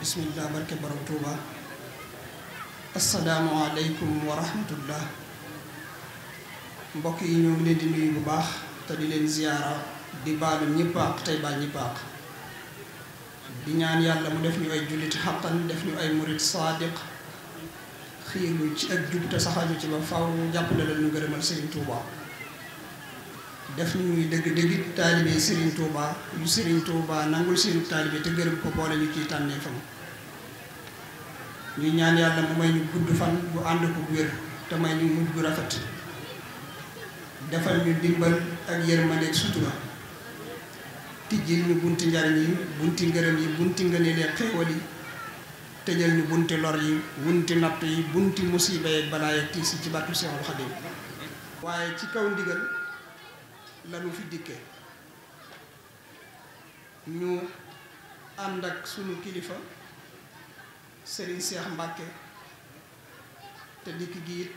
bismillah barke borom Tuuba. asalaamualeykum wa rahmatullah. mbokk yi ñoo ngi leen di nuyu bu baax te di leen ziyaara di baalu ñëpp àq tey baal ñëpp àq di ñaan yàlla mu def ñu ay jullit xaqan def ñu ay murit saadiq xiiru ci ak jub te saxaaju ci ba faw jàppale la ñu gërëmal Serigne Touba. def ñu ñuy dëgg-dëgg taalibe Serigne Touba yu Serigne Touba nangul seenu taalibe te gërëm ko boole ñu ciy tànnee fam ñu ñaan yàlla mu may ñu gudd fan bu ànd ko wér te may ñu mujj bu rafet defal ñu dimbal ak yërmande ak sutura tijjil ñu bunti njariñ yi bunti ngërëm yi bunti ngëneel ak xéewal yi tëjal ñu bunti lor yi bunti natt yi bunti musiba ak balaay ak tiis yi ci barke Seexul Xadiim. waaye ci kaw ndigal lanu fi dikke ñu ànd ak sunu kilifa Serigne Cheikh Mbacke te dikk gi it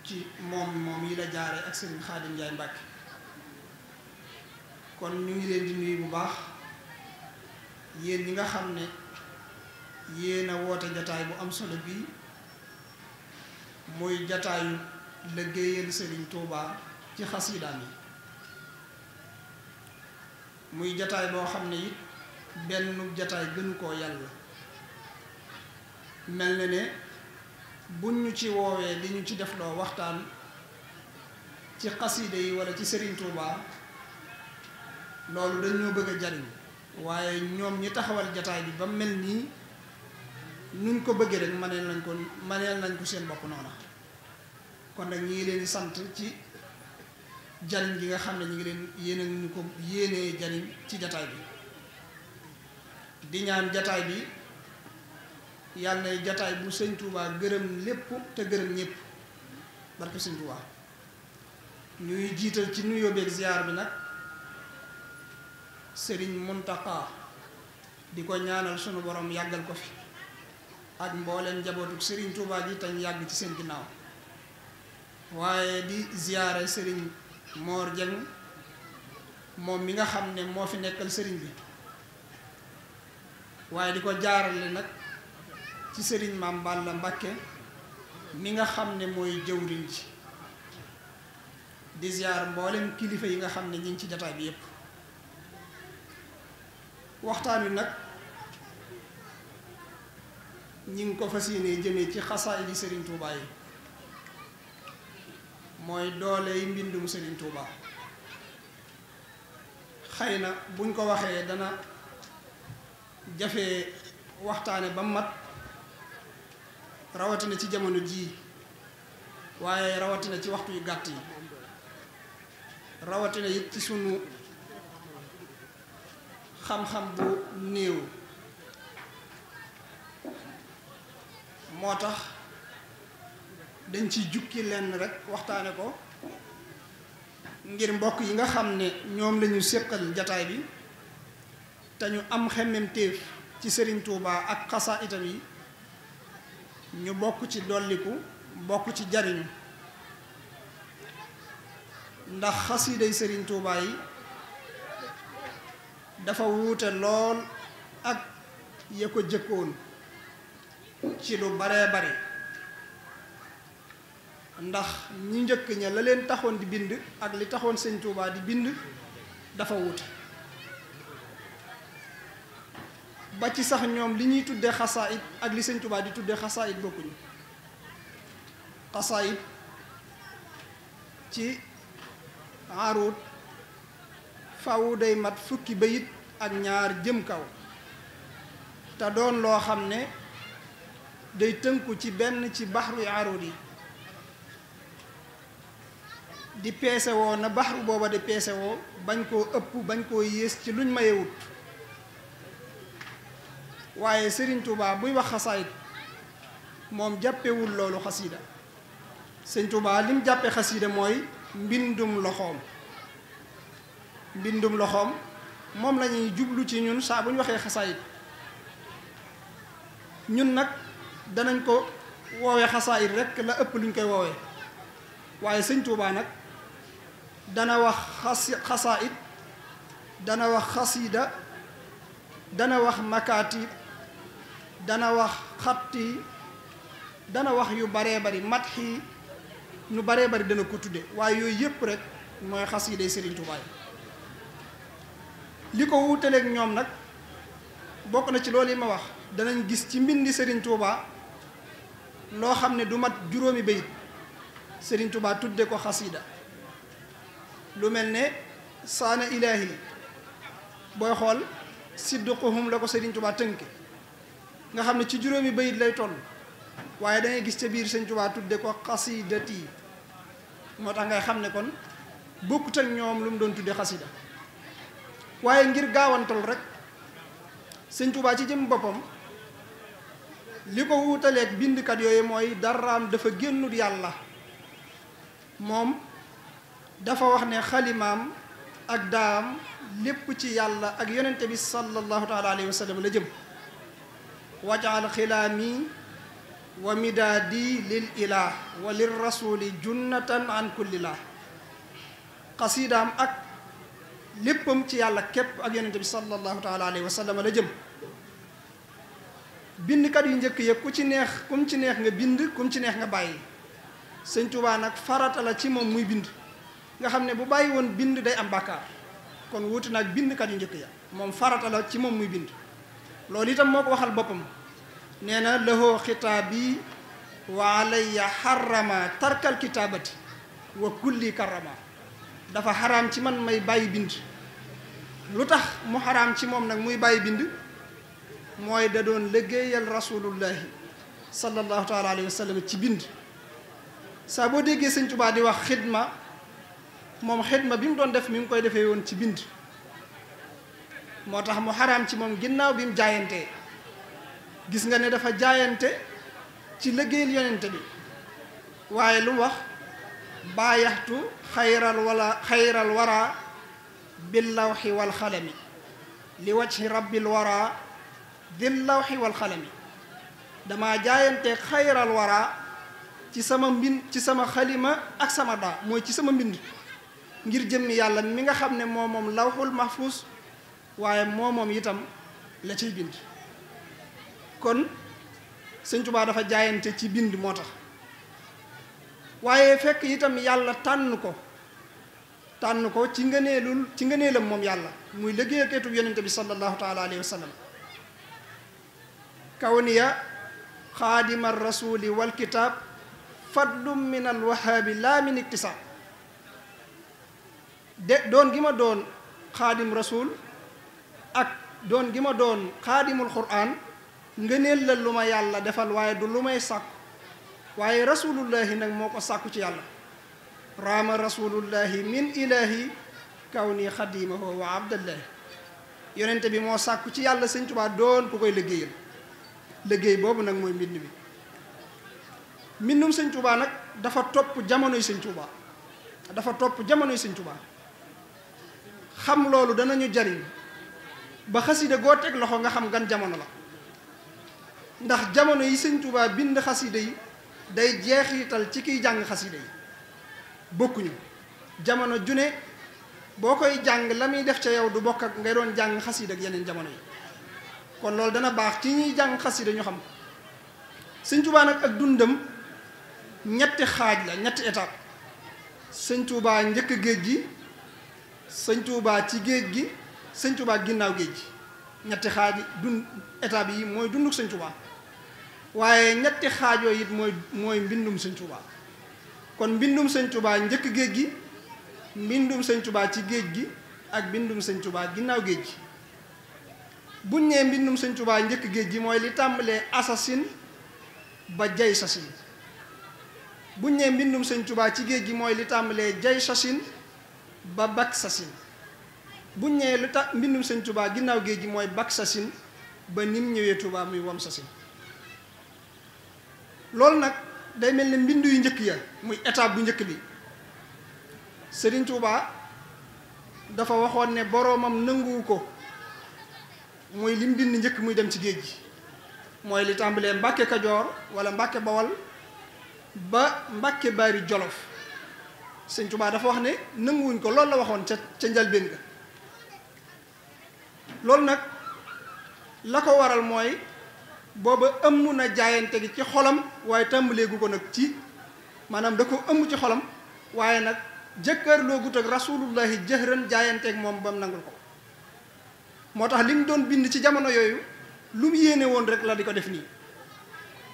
ci moom yi la jaare ak Serigne Khadim Ndiaye Mbacke kon ñu ngi leen di nuyu bu baax yéen ñi nga xam ne yéen a woote jataay bu am solo bii muy jataayu liggéeyal Serigne Touba ci xasiidaam yi muy jataay boo xam ne it benn jataay gënu koo yàlla mel na ne buñ ñu ci woowee li ñu ci def loo waxtaan ci xasiida yi wala ci Serigne Touba loolu dañoo bëgg a jariñ waaye ñoom ñi taxawal jataay bi ba mel nii nuñ ko bëggee rek maneel nañ ko seen bopp noona kon nag ñi ngi leen di sant ci jariñ gi nga xam ne ñu ngi leen ñu ko yéenee jariñ ci jataay bi di ñaan jataay bi yàlla na jataay bu sëñ Touba gërëm lépp te gërëm ñëpp barke sëñ Touba. ñuy jiital ci nuyoo beeg ziar bi nag Serigne Mountakha di ko ñaanal sunu borom yàggal ko fi ak mbooleen njabootuk Serigne Touba gi tañ yàgg ci seen ginnaaw waaye di ziare Serigne Mor Dieng moom mi nga xam ne moo fi nekkal Serigne bi waaye di ko jaarale nag ci Serigne Mame Balla Mbacké mi nga xam ne mooy jëwriñ ji di ziar mboolem kilifa yi nga xam ne ñi ngi ci jataay bi yépp waxtaan wi nag ñi ngi ko fas yéene jëmee ci xasaayidi Serigne Touba yi mooy doole yi mbindum Serigne Touba xëy na buñ ko waxee dana jafe waxtaane ba mat rawatina ci jamono jii waaye rawatina ci waxtu yu gàtt yi rawatina it ci sunu xam-xam bu néew moo tax dañ ci jukki lenn rek waxtaane ko ngir mbokk yi nga xam ne ñoom lañu séqal jataay bi te ñu am xemmemteef ci Serigne Touba ak xasaa itam yi ñu bokk ci dolliku bokk ci jariñu ndax xasiiday Serigne Touba yi dafa wuute lool ak ya ko jëkkoon ci lu baree bari ndax ñi njëkk ña la leen taxoon di bind ak li taxoon Serigne Touba di bind dafa wuute ba ci sax ñoom li ñuy tuddee xasaayid ak li Serigne Touba di tuddee xasaayid bokkuñu xasaayid ci aruut faw day mat fukki bayit ak ñaar jëm kaw te doon loo xam ne day tënku ci benn ci baxru aruut yi di peese woo na baxru booba di peese woo bañ koo ëpp bañ koo yées ci luñ mayewut waaye Serigne Touba buy wax xasaayit moom jàppewul loolu xasiida Serigne Touba lim jàppe xasiida mooy mbindum loxoom moom lañuy jublu ci ñun saa bu ñu waxee xasaayit ñun nag danañ ko woowee xasaayit rekk la ëpp luñ koy woowee waaye Serigne Touba nag dana wax xasaayit dana wax xasiida dana wax makaatib dana wax xatti dana wax yu baree bari matxi nu baree bari dana ko tudde waaye yooyu yépp rek mooy xasiiday Sëriñ Tuubaa li ko wuutaleeg ñoom nag bokk na ci loolu yi ma wax danañ gis ci mbindi Sëriñ Tuubaa loo xam ne du mat juróomi bayit Sëriñ Tuubaa tudde ko xasiida lu mel ne saana ilaahi booy xool sidduquhum la ko Sëriñ Tuubaa tënke nga xam ne ci juróomi bayit lay toll waaye dangay gis ca biir Sëriñ Tuubaa tudde ko xasiidati moo tax ngay xam ne kon bokkut ak ñoom lu mu doon tudde xasiida waaye ngir gaawantal rek Sëriñ Tuubaa ci jëm boppam li ko wuutaleeg bindkat yooyu mooy daraam dafa génnut yàlla moom dafa wax ne xalimaam ak daam lépp ci yàlla ak yonente bi sallallahu taala alayhi wa sallam la jëm wajaal xilaami wa midaadi lil ilah wa lir rasuli junnatan an kullillah xasiidaam ak léppam ci yàlla képp ak yonente bi sallallahu taala alayhi wa sallam la jëm bindkat yu njëkk yëpp ku ci neex kum ci neex nga bind kum ci neex nga bàyyi Sëñ Tuubaa nag farata la ci moom muy bind nga xam ne bu bàyyi woon bind day am bàkkaar kon wuti nag bindkat yu njëkk ya moom farata la ci moom muy bind loolu itam moo ko waxal boppam nee na lahoo xitaabi wa alayya xarama tarkal kitaabati wa kulli karama dafa xaraam ci man may bàyyi bind lu tax mu xaraam ci moom nag muy bàyyi bind mooy da doon liggéeyal rasulullahi sallallahu taala alayhi wa sallam ci bind saa boo déggee Sëñ Tuubaa di wax xidma moom xidma bi mu doon def mi ngi koy defee woon ci bind moo tax mu xaraam ci moom ginnaaw bi mu jaayantee gis nga ne dafa jaayante ci liggéeyal yonente bi waaye lu mu wax baayaxtu xayral wara bil lawxi wal xalami li wajhi rabbil wara dil lawxi wal xalami dama jaayante xayral wara ci sama mbind ci sama xalima ak sama daa mooy ci sama mbind ngir jëmmi yàlla mi nga xam ne moom lawxul mahfuus waaye moom itam la ciy bind kon Sëñ Tuubaa dafa jaayante ci bind moo tax waaye fekk itam yàlla tànn ko ci ngëneelam moom yàlla muy liggéeykatu yonente bi sallallahu taala alayhi wa sallam kawniya xaadima rasuli wal kitaab fadlum min al wahaabi laa min iktisaab doon gi ma doon xaadim rasul ak doon gi ma doon xaadimul quraan ngëneel la lu ma yàlla defal waaye du lu may sàkku waaye rasulullahi nag moo ko sàkku ci yàlla raama rasulullahi min ilahi kaw ni xadimahu wa abdallahi yonente bi moo sàkku ci yàlla Sëñ Tuubaa doon ku koy liggéeyal liggéey boobu nag mooy mbind mi mbindum Sëñ Tuubaa nag dafa topp jamonoy Sëñ Tuubaa xam loolu danañu jariñ ba xasida goo teg loxo nga xam gan jamono la ndax jamono yi Sëñ Tuubaa bind xasida yi day jeexital ci kiy jàng xasida yi bokkuñu jamono june boo koy jàng la muy def ca yow du bokk ak ngay doon jàng xasida ak yeneen jamono yi kon loolu dana baax ci ñuy jàng xasida ñu xam Sëñ Tuubaa nag ak dundam ñetti xaaj la ñetti étape Sëñ Tuubaa njëkk géej gi Sëñ Tuubaa ci géej gi Sëñ Tuubaa ginnaaw géej gi ñetti xaaj étape yi mooy dunduk Sëñ Tuubaa waaye ñetti xaajoo it mooy mbindum Sëñ Tuubaa kon mbindum Sëñ Tuubaa njëkk géej gi mbindum Sëñ Tuubaa ci géej gi ak mbindum Sëñ Tuubaa ginnaaw géej gi buñ nee mbindum Sëñ Tuubaa njëkk géej gi mooy li tàmbalee asasin ba jay sasin buñ nee mbindum Sëñ Tuubaa ci géej gi mooy li tàmbalee jay sasin ba bak sasin buñ nee mbindum Sëñ Tuubaa ginnaaw géej gi mooy bak sasin ba nim ñëwee Tuubaa muy wam sasin loolu nag day mel ne mbind yu njëkk ya muy étape bu njëkk bi Sëriñ Tuubaa dafa waxoon ne boroomam nanguwu ko muy lim bind njëkk muy dem ci géej gi mooy li tàmbalee Mbàkke Kajoor wala Mbàkke Bawal ba Mbàkke Bari Jolof Sëñ Tuubaa dafa wax ne nanguwuñ ko loolu la waxoon ca njalbéen ga loolu nag la ko waral mooy booba ëmm na jaayante gi ci xolam waaye tàmbaleegu ko nag ci maanaam da ko ëmb ci xolam waaye nag jëkkërloo gut ak rasulullahi jëhran jaayanteeg moom ba mu nangul ko moo tax li mu doon bind ci jamono yooyu lu mu yéene woon rek la di ko def nii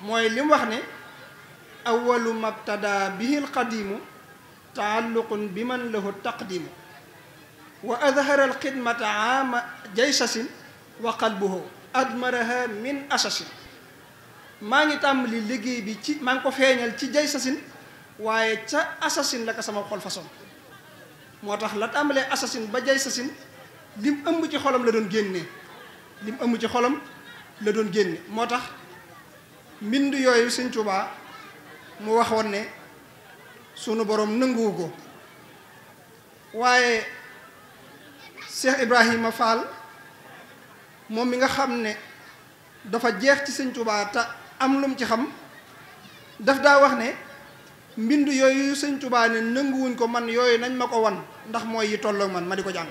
mooy li mu wax ne awalu mabtada bihi alqadimu taalluqun bi man lahu taqdimu wa adhara alxidmata aama jaysasin wa qalbuhu admaraha min asasin maa ngi tàmbali liggéey bi ci maa ngi ko feeñal ci jaysasin waaye ca asasin la ko sama xol façon moo tax la tàmbalee asasin ba jaysasin lim ëmb ci xolam la doon génnee lim ëmb ci xolam la doon génne moo tax mbind yooyu Sëñ Tuubaa mu waxoon ne sunu borom nanguwu ko waaye Cheikh Ibrahima Fall moom mi nga xam ne dafa jeex ci Sëñ Tuubaa te am lu mu ci xam daf daa wax ne mbind yooyu Sëñ Tuubaa ne nanguwuñ ko man yooyu nañ ma ko wan ndax mooy yi tolloog man ma di ko jàng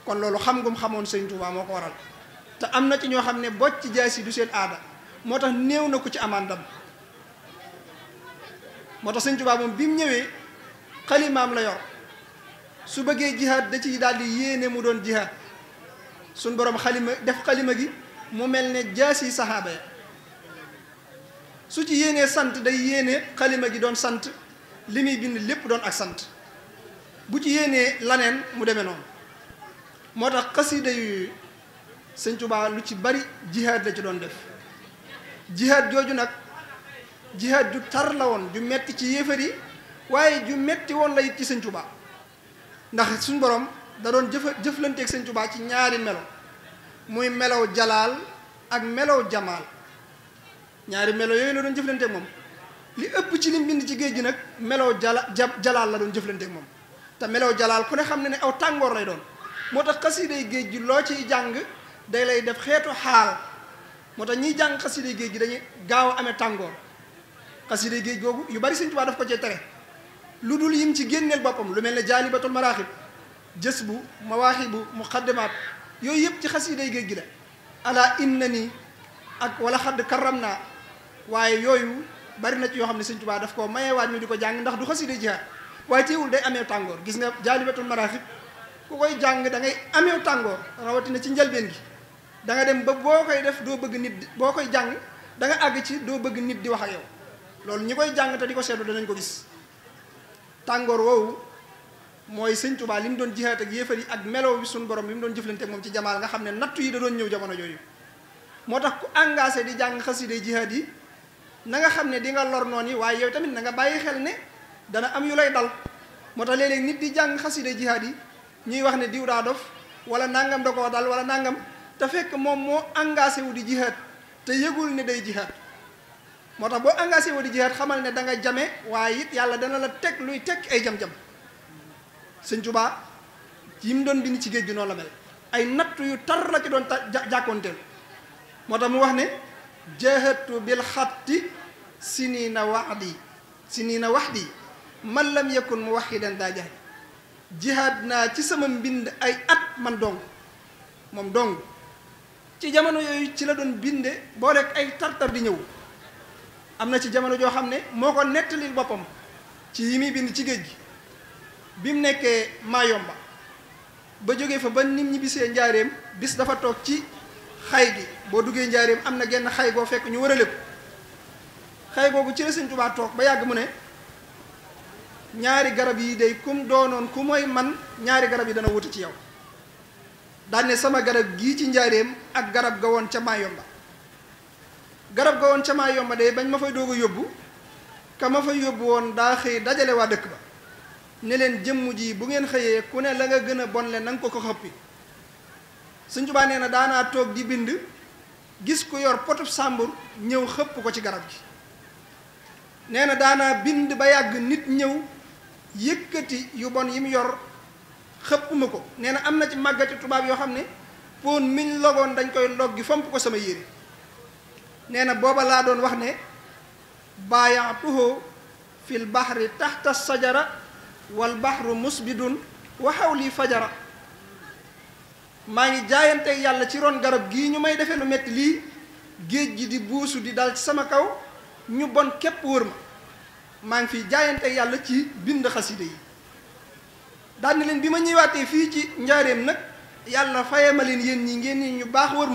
kon loolu xam ngum xamoon Sëñ Tuubaa moo ko waral te am na ci ñoo xam ne bocc ci jaasi du seen aada moo tax néew na ko ci amaan ndam moo tax Sëñ Tuubaa moom bi mu ñëwee xalimaam la yor su bëggee jihaad da ciy daal di yéene mu doon jihaad suñ borom xalima def xalima gi mu mel ne jaasi saxaaba ya su ci yéenee sant day yéene xalima gi doon sant li muy bind lépp doon ak sant bu ci yéenee laneen mu demee noonu moo tax xasida yu Sëñ Tuubaa lu ci bari jihaad la ci doon def jihaad jooju nag jihaad ju tar la woon ju metti ci yéefar yi waaye ju metti woon la it ci Sëñ Tuubaa ndax suñ borom da doon jëflanteeg Sëñ Tuubaa ci ñaari melo muy melow jalaal ak melow jamaal ñaari melo yooyu la doon jëflanteeg moom li ëpp ci lim bind ci géej gi nag melow jalaal la doon jëflanteeg moom te melow jalaal ku ne xam ne ne aw tàngoor lay doon moo tax xasiiday géej gi loo ciy jàng day lay def xeetu xaal moo tax ñiy jàng xasiiday géej gi dañuy gaaw a amee tàngoor xasiiday géej googu yu bari Sëñ Tuubaa daf ko cee tere lu dul yim ci génneel boppam lu mel ne jaalibatul maraaxib jës bu mawaaxibu muqaddimaat yooyu yëpp ci xasiiday géej gi la ala inna ni ak wala xadd karam naa waaye yooyu bari na ci yoo xam ne Sëñ Tuubaa daf koo mayewaat ñu di ko jàng ndax du xasiiday jihaad waaye teewul day amee tàngoor gis nga jaalibatul maraaxib ku koy jàng da ngay amee tàngoor rawatina ci njëlbeen gi da nga dem ba boo koy def doo bëgg nit boo koy jàng da nga àgg ci doo bëgg nit di wax ak yow loolu ñi koy jàng te di ko seetlu danañ ko gis tàngoor woowu mooy Sëñ Tuubaa li mu doon jihaat ak yéefar yi ak melow bi suñu borom bi mu doon jëflante ak moom ci jamaal nga xam ne nattu yi da doon ñëw jamono jooju moo tax ku engagé di jàng xasiiday jihaat yi na nga xam ne di nga lor noon yi waaye yow tamit na nga bàyyi xel ne dana am yu lay dal moo tax léeg-léeg nit di jàng xasiiday jihaat yi ñuy wax ne diw daa dof wala nangam da koo dal wala nangam te fekk moom moo engagé wu di jihaat te yëgul ne day jihaat moo tax boo engagé wu di jihaat xamal ne da nga jame waaye it yàlla dana la teg luy teg ay jam-jam Sëñ Tuubaa yi mu doon bind ci géej gi noonu la mel ay natt yu tar la ci doon jàkkoonteel moo tax mu wax ne jahatu bil xatti sinina waxdi man lam yakun muwaxidan daa jaxe jihaad naa ci sama mbind ay at man dong moom dong ci jamono yooyu ci la doon binde boo rek ay tartar di ñëw am na ci jamono joo xam ne moo ko nettalil boppam ci yi muy bind ci géej gi bi mu nekkee Mayomba ba jógee fa ba nit ñi bisee njaareem bis dafa toog ci xay gi boo duggee njaareem am na genn xay goo fekk ñu wërale ko xay googu ci la Sëñ Tuubaa toog ba yàgg mu ne ñaari garab yi day kum doonoon ku mooy man ñaari garab yi dana wuti ci yow daan ne sama garab gii ci njaareem ak garab ga woon ca Mayomba garab ga woon ca Mayomba day bañ ma fay doog a yóbbu ka ma fay yóbbu woon daa xëy dajale waa dëkk ba ne leen jëmm ji bu ngeen xëyee ku ne la nga gën a bon le na nga ko xëppi Sëñ Tuubaa nee na daanaa toog di bind gis ku yor potub sàmbur ñëw xëpp ko ci garab gi nee na daanaa bind ba yàgg nit ñëw yëkkati yu bon yi mu yor xëpp ma ko nee na am na ci màggati tubaab yoo xam ne pon miñ logoon dañ koy log gi fomp ko sama yére nee na booba laa doon wax ne baayaatuhu fil bahri taxta sajara wal bahru musbidun wa hawli fajara maa ngi jaayanteeg yàlla ci ron garab gii ñu may defee lu metti lii géej gi di buusu di dal ci sama kaw ñu bon képp wër ma maa ngi fiy jaayante yàlla ci bind xasida yi daal ni leen bi ma ñëwaatee fii ci njaareem nag yàlla faye ma leen yéen ñi ngeen ñi ñu baax wër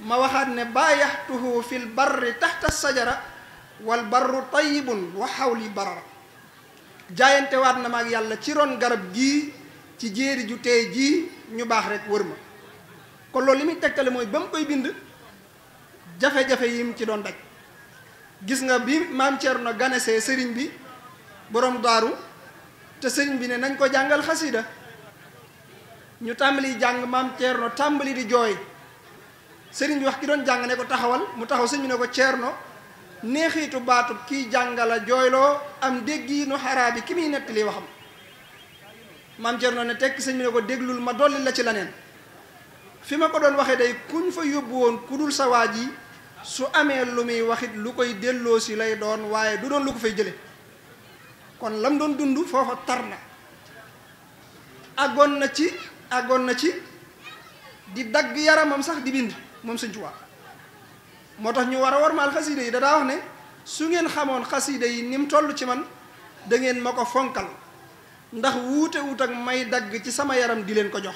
ma waxaat ne baayaxtuhu fil barri taxta sajara wal barru tayyibun wa xawli barara jaayante waat na ma ak yàlla ci ron garab gii ci jéeri ju tey jii ñu baax rek wër ma kon loolu li muy tegtale mooy ba mu koy bind jafe-jafe yi mu ci doon daj gis nga bi maam Cerno ganesee sëriñ bi borom daaru te sëriñ bi ne nañ ko jàngal xasida ñu tàmbali jàng maam Cerno tàmbali di jooy sëriñ bi wax ki doon jàng ne ko taxawal mu taxaw sëriñ bi ne ko Cerno neexiitu baatub kiy jàngala jooyloo am déggi nu xaraa bi ki muy nettali waxam maam Cerno ne tekk sëriñ bi ne ko déglul ma dolli la ci leneen fi ma ko doon waxee day kuñ fa yóbbu woon ku dul sa waa ji su amee lu muy waxit lu koy delloo si lay doon waaye du doon lu ko fay jële kon lam doon dund foofa tar na àggoon na ci di dagg yaramam sax di bind moom Sëñ Tuubaa moo tax ñu war a warmaal xasiida yi dadaa wax ne su ngeen xamoon xasiida yi ni mu toll ci man da ngeen ma ko fonkal ndax wuute wut ak may dagg ci sama yaram di leen ko jox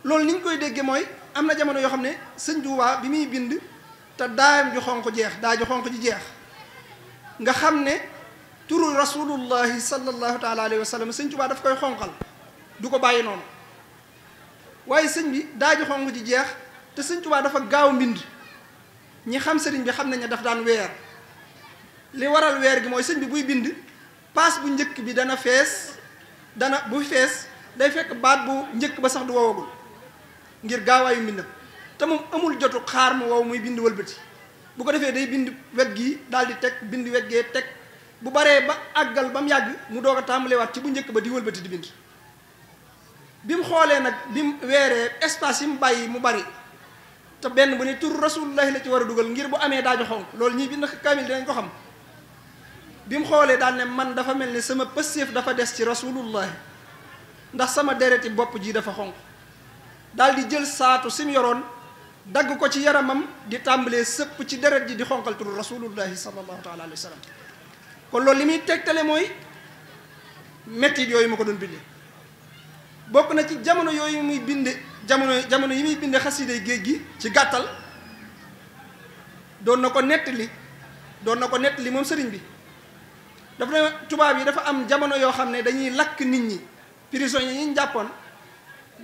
loolu ni ñu koy dégge mooy am na jamono yoo xam ne Sëñ Tuubaa bi muy bind te daayam ju xonq jeex daa ju xonq ji jeex nga xam ne turu rasulullahi sallallahu taala alayhi wa sallam Sëñ Tuubaa daf koy xonqal du ko bàyyi noonu waaye sëñ bi daa ju xonq ji jeex te Sëñ Tuubaa dafa gaaw mbind ñi xam sëriñ bi xam nañ ne daf daan weer li waral weer gi mooy sëñ bi buy bind paas bu njëkk bi dana fees bu fees day fekk baat bu njëkk ba sax du wowagul ngir gaawaayu mbindam te moom amul jotu xaar mu wow muy bind wëlbati bu ko defee day bind wet gi daal di teg bind wet gee teg bu baree ba àggal ba mu yàgg mu doog a tàmbalewaat ci bu njëkk ba di wëlbati di bind bi mu xoolee nag bi mu weeree espace yi mu bàyyi mu bari te benn bu ne tur rasulullahi la ci war a dugal ngir bu amee daaju xonk loolu ñiy bind kaamil dinañ ko xam bi mu xoolee daal ne man dafa mel ni sama pësséef dafa des ci rasulullahi ndax sama dereti bopp ji dafa xonk daal di jël saatu sim yoroon dagg ko ci yaramam di tàmbalee sëpp ci deret ji di xonqal turu rasulullahi sallallahu taala alayhi wa sallam kon loolu li muy tegtale mooy mettit yooyu ma ko doon binde bokk na ci jamono yooyu muy binde jamono yi muy binde xasiiday géej gi ci gàttal doon na ko nettali moom sëriñ bi dafa ne tubaab yi dafa am jamono yoo xam ne dañuy lakk nit ñi prisonniers yi ñu jàppoon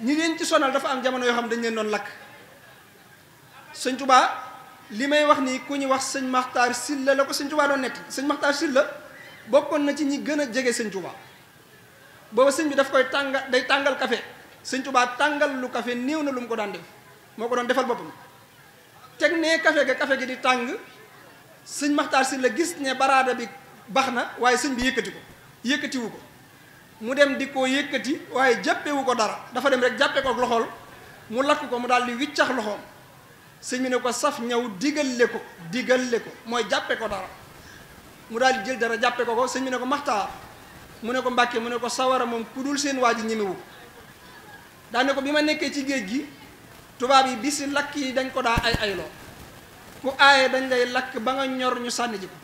ñi leen ci sonal dafa am jamono yoo xam ne dañu leen doon lakk sëñ Tuubaa li may wax nii ku ñu wax sëñ Maxtaar Silla la ko sëñ Tuubaa doon netti sëñ Maxtaar Silla bokkoon na ci ñi gën a jege sëñ Tuubaa booba sëñ bi daf koy day tàngal café sëñ Tuubaa tàngal lu café néew na lu mu ko daan def moo ko doon defal boppam teg nee café gi di tàng sëñ Maxtaar Silla gis ne baraada bi baax na waaye sëñ bi yëkkatiwu ko mu dem di ko yëkkati waaye jàppewu ko dara dafa dem rek jàppe ko ak loxool mu lakk ko mu daal di wiccax loxoom sëñ bi ne ko saf ñëw digalle ko mooy jàppe ko dara mu daal di jël dara jàppe ko sëñ bi ne ko Maxtaar mu ne ko Mbàkke mu ne ko sawara moom ku dul seen waa ji ñemewu daa ne ko bi ma nekkee ci géej gi tubaab yi bisi lakk yi dañ ko daa ayloo ku aaye dañ lay lakk ba nga ñor ñu sànni ji ko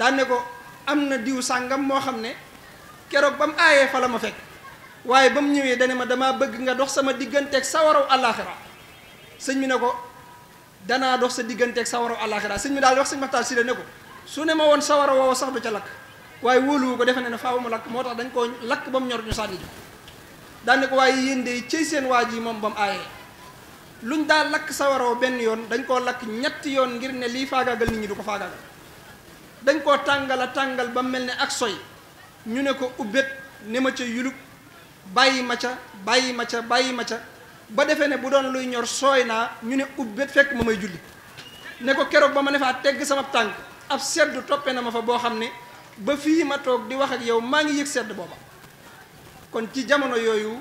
daa ne ko am na diw sàngam moo xam ne keroog ba mu aayee fa la ma fekk waaye ba mu ñëwee dane ma damaa bëgg nga dox sama digganteeg sawaraw àllaaxira sëñ bi ne ko danaa dox sa digganteeg sawaraw àllaaxira sëñ bi daal di wax sëñ Maxtaar Silla ne ko su ne ma woon sawara woowa sax du ca lakk waaye wóoluwu ko defe ne faaw mu lakk moo tax dañ koo lakk ba mu ñor ñu sànni ji daan ne ko waaye yéen de cëy seen waa ji moom ba mu aayee luñ daal lakk sawaraw benn yoon dañ koo lakk ñetti yoon ngir ne lii faagaagal nit ñi du ko faagaagal dañ koo tàngal ba mel ne ak soy ñu ne ko ubbét ne ma ca yulub bàyyi ma ca ba defee ne bu doon luy ñor sooy naa ñu ne ubbét fekk ma may julli ne ko keroog ba ma ne faa tegg sama tànk ab sedd toppe na ma fa boo xam ne ba fii ma toog di wax ak yow maa ngi yëg sedd booba kon ci jamono yooyu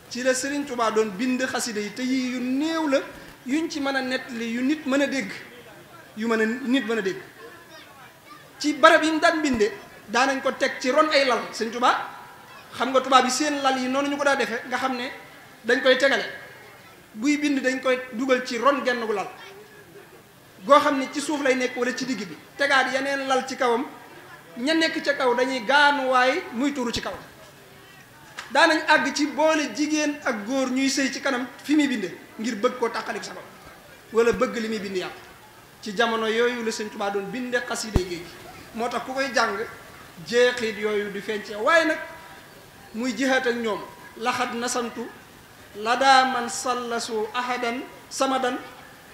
ci la Sëriñ Tuubaa doon bind xasida yi te yii yu néew la yuñ ci mën a nettali yu nit mën a dégg nit mën a dégg ci barab yi mu daan binde daanañ ko teg ci ron ay lal Sëriñ Tuubaa xam nga tubaab yi seen lal yi noonu ñu ko daa defee nga xam ne dañ koy tegale buy bind dañ koy dugal ci ron genn gu lal goo xam ne ci suuf lay nekk wala ci digg bi tegaat yeneen lal ci kawam ña nekk ca kaw dañuy gaanuwaay muy tuuru ci kaw daanañ àgg ci boole jigéen ak góor ñuy sëy ci kanam fi muy binde ngir bëgg koo tàqalik sa bopp wala bëgg li muy bind yàqu ci jamono yooyu la Sëñ Tuubaa doon binde xasida géej gi moo tax ku koy jàng jeexit yooyu di feeñ ci waaye nag muy jihaat ak ñoom laxat nasantu la daa man sallasu ahadan samadan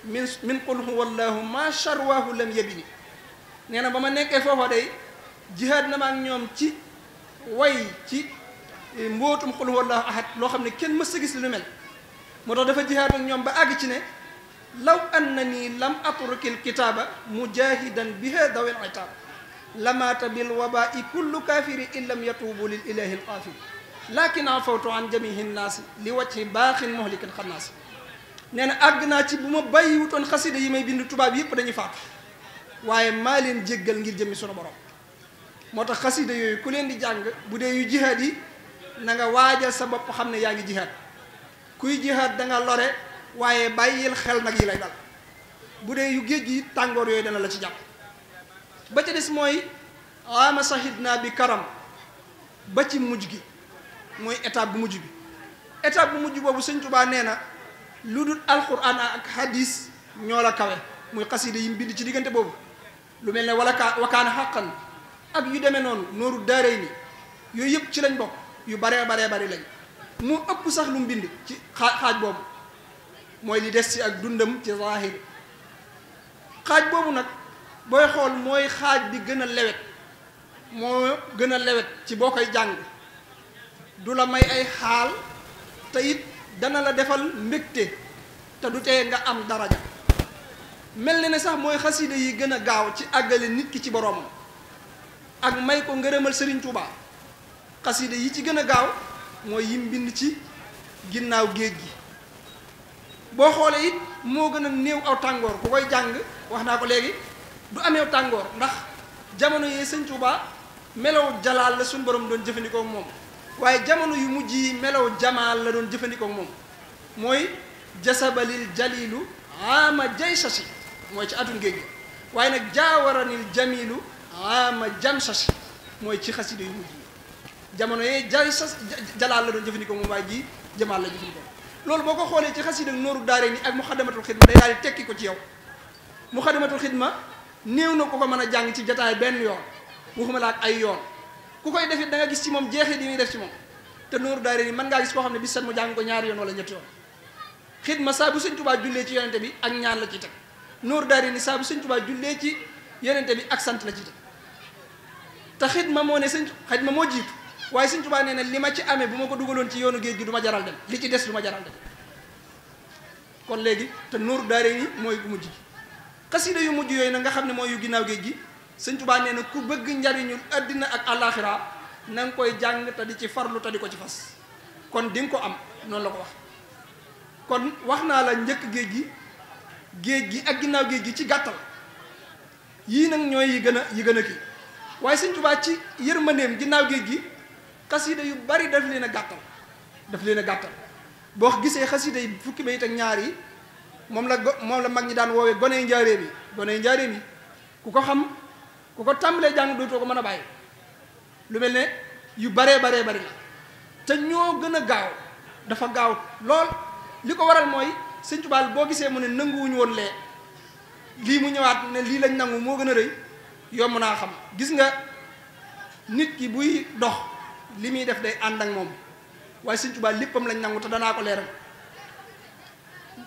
min qul huwa allahu ma charwaahu lam yabini nee na ba ma nekkee foofa day jihaat na ma ak ñoom ci way ci mbootum qul huwa allahu ahad loo xam ne kenn mës a gis li lu mel moo tax dafa jihaat ak ñoom ba àgg ci ne law annani lam atrukil kitaaba mujahidan biha dawil itaab lamaata bil wabai kullu kaafiri in lam yatuubu lil ilahi al qaafiri lakin afawtu an jamihi nnaasi li wajhi baaxin muhlikin xannaasi nee na àgg naa ci bu ma bàyyiwutoon xasida yi may bind tubaab yëpp dañuy faatu waaye maa leen jéggal ngir jëmmi sunu borom moo tax xasida yooyu ku leen di jàng bu dee yu jihaad yi na nga waajal sa bopp xam ne yaa ngi jihaad kuy jihaad da nga lore waaye bàyyil xel nag yi lay dal bu dee yu géej gi tàngoor yooyu dana la ci jàpp ba ca des mooy ama sahidna bi karam ba ci mujj gi mooy étape bu mujj bi étape bu mujj boobu Sëñ Tuubaa nee na lu dul alquran ak hadis ñoo la kawe muy xasida yi mu bind ci diggante boobu lu mel ne wakaana xaqan ak yu demee noonu nooru daaray ni yooyu yëpp ci lañ bokk yu baree lañ mu ëpp sax lu mu bind ci xaaj boobu mooy li des ci ak dundam ci zahir xaaj boobu nag booy xool mooy xaaj bi gën a lewet moo gën a lewet ci boo koy jàng du la may ay xaal te it dana la defal mbégte te du tee nga am daraja mel na ne sax mooy xasida yi gën a gaaw ci àggale nit ki ci boroomam ak may ko ngërëmal Sëriñ Tuubaa xasida yi ci gën a gaaw mooy yim bind ci ginnaaw géej gi boo xoolee it moo gën a néew aw tàngoor ku koy jàng wax naa ko léegi du ameew tàngoor ndax jamono yee Sëñ Tuubaa melow jalaal la suñu borom doon jëfandikoo moom waaye jamono yu mujj yi melow jamaal la doon jëfandikoo moom mooy jasabalil jalilu ama jay sasi mooy ci atum géej gi waaye nag jaawaranil jamilu ama jam sasi mooy ci xasida yu mujj yi jamono yee jay sas jalaal la doon jëfandikoo moom waaye ji jamaal la jëfandikoo loolu boo ko xoolee ci xasida nooru daare ni ak muxaddamatul xidma day daal di tekki ko ci yow muxaddamatul xidma néew na ku ko mën a jàng ci jotaay benn yoon waxuma la ak ay yoon ku koy defit da nga gis ci moom jeexit yi muy def ci moom te nooru daare ni mën ngaa gis koo xam ne bis set mu jàng ko ñaari yoon wala ñetti yoon xidma saa bu Sëñ Tuubaa jullee ci yonente bi ak ñaan la ci teg nooru daare ni saa bu Sëñ Tuubaa jullee ci yonente bi ak sant la ci teg te xidma moo ne xidma moo jiitu waaye Sëñ Tuubaa nee na li ma ci amee bu ma ko dugaloon ci yoonu géej gi du ma jaral dem li ci des du ma jaral dem kon léegi te nooru daare ni mooy bu mujj gi xasida yu mujj yooyu nag nga xam ne mooy yu ginnaaw géej gi Sëñ Tuubaa nee na ku bëgg njariñul àddina ak àllaaxira na nga koy jàng te di ci farlu te di ko ci fas kon di nga ko am noonu la ko wax kon wax naa la njëkk géej gi ak ginnaaw géej gi ci gàttal yii nag ñooy yi gën a kii waaye Sëñ Tuubaa ci yërmandeem ginnaaw géej gi xasida yu bari daf leen a gàttal boo gisee xasida yi fukki bayit ak ñaar yi moom la mag ñi daan woowee goney njaareem yi ku ko xam ku ko tàmbalee jàng dootoo ko mën a bàyyi lu mel ne yu baree bari la te ñoo gën a gaaw dafa gaaw lool li ko waral mooy Sëñ Tuubaa boo gisee mu ne nanguwuñu woon lee lii mu ñëwaat ne lii lañ nangu moo gën a rëy yomb naa xam gis nga nit ki buy dox li muy def day ànd ak moom waaye Sëñ Tuubaa léppam lañ nangu te danaa ko leeral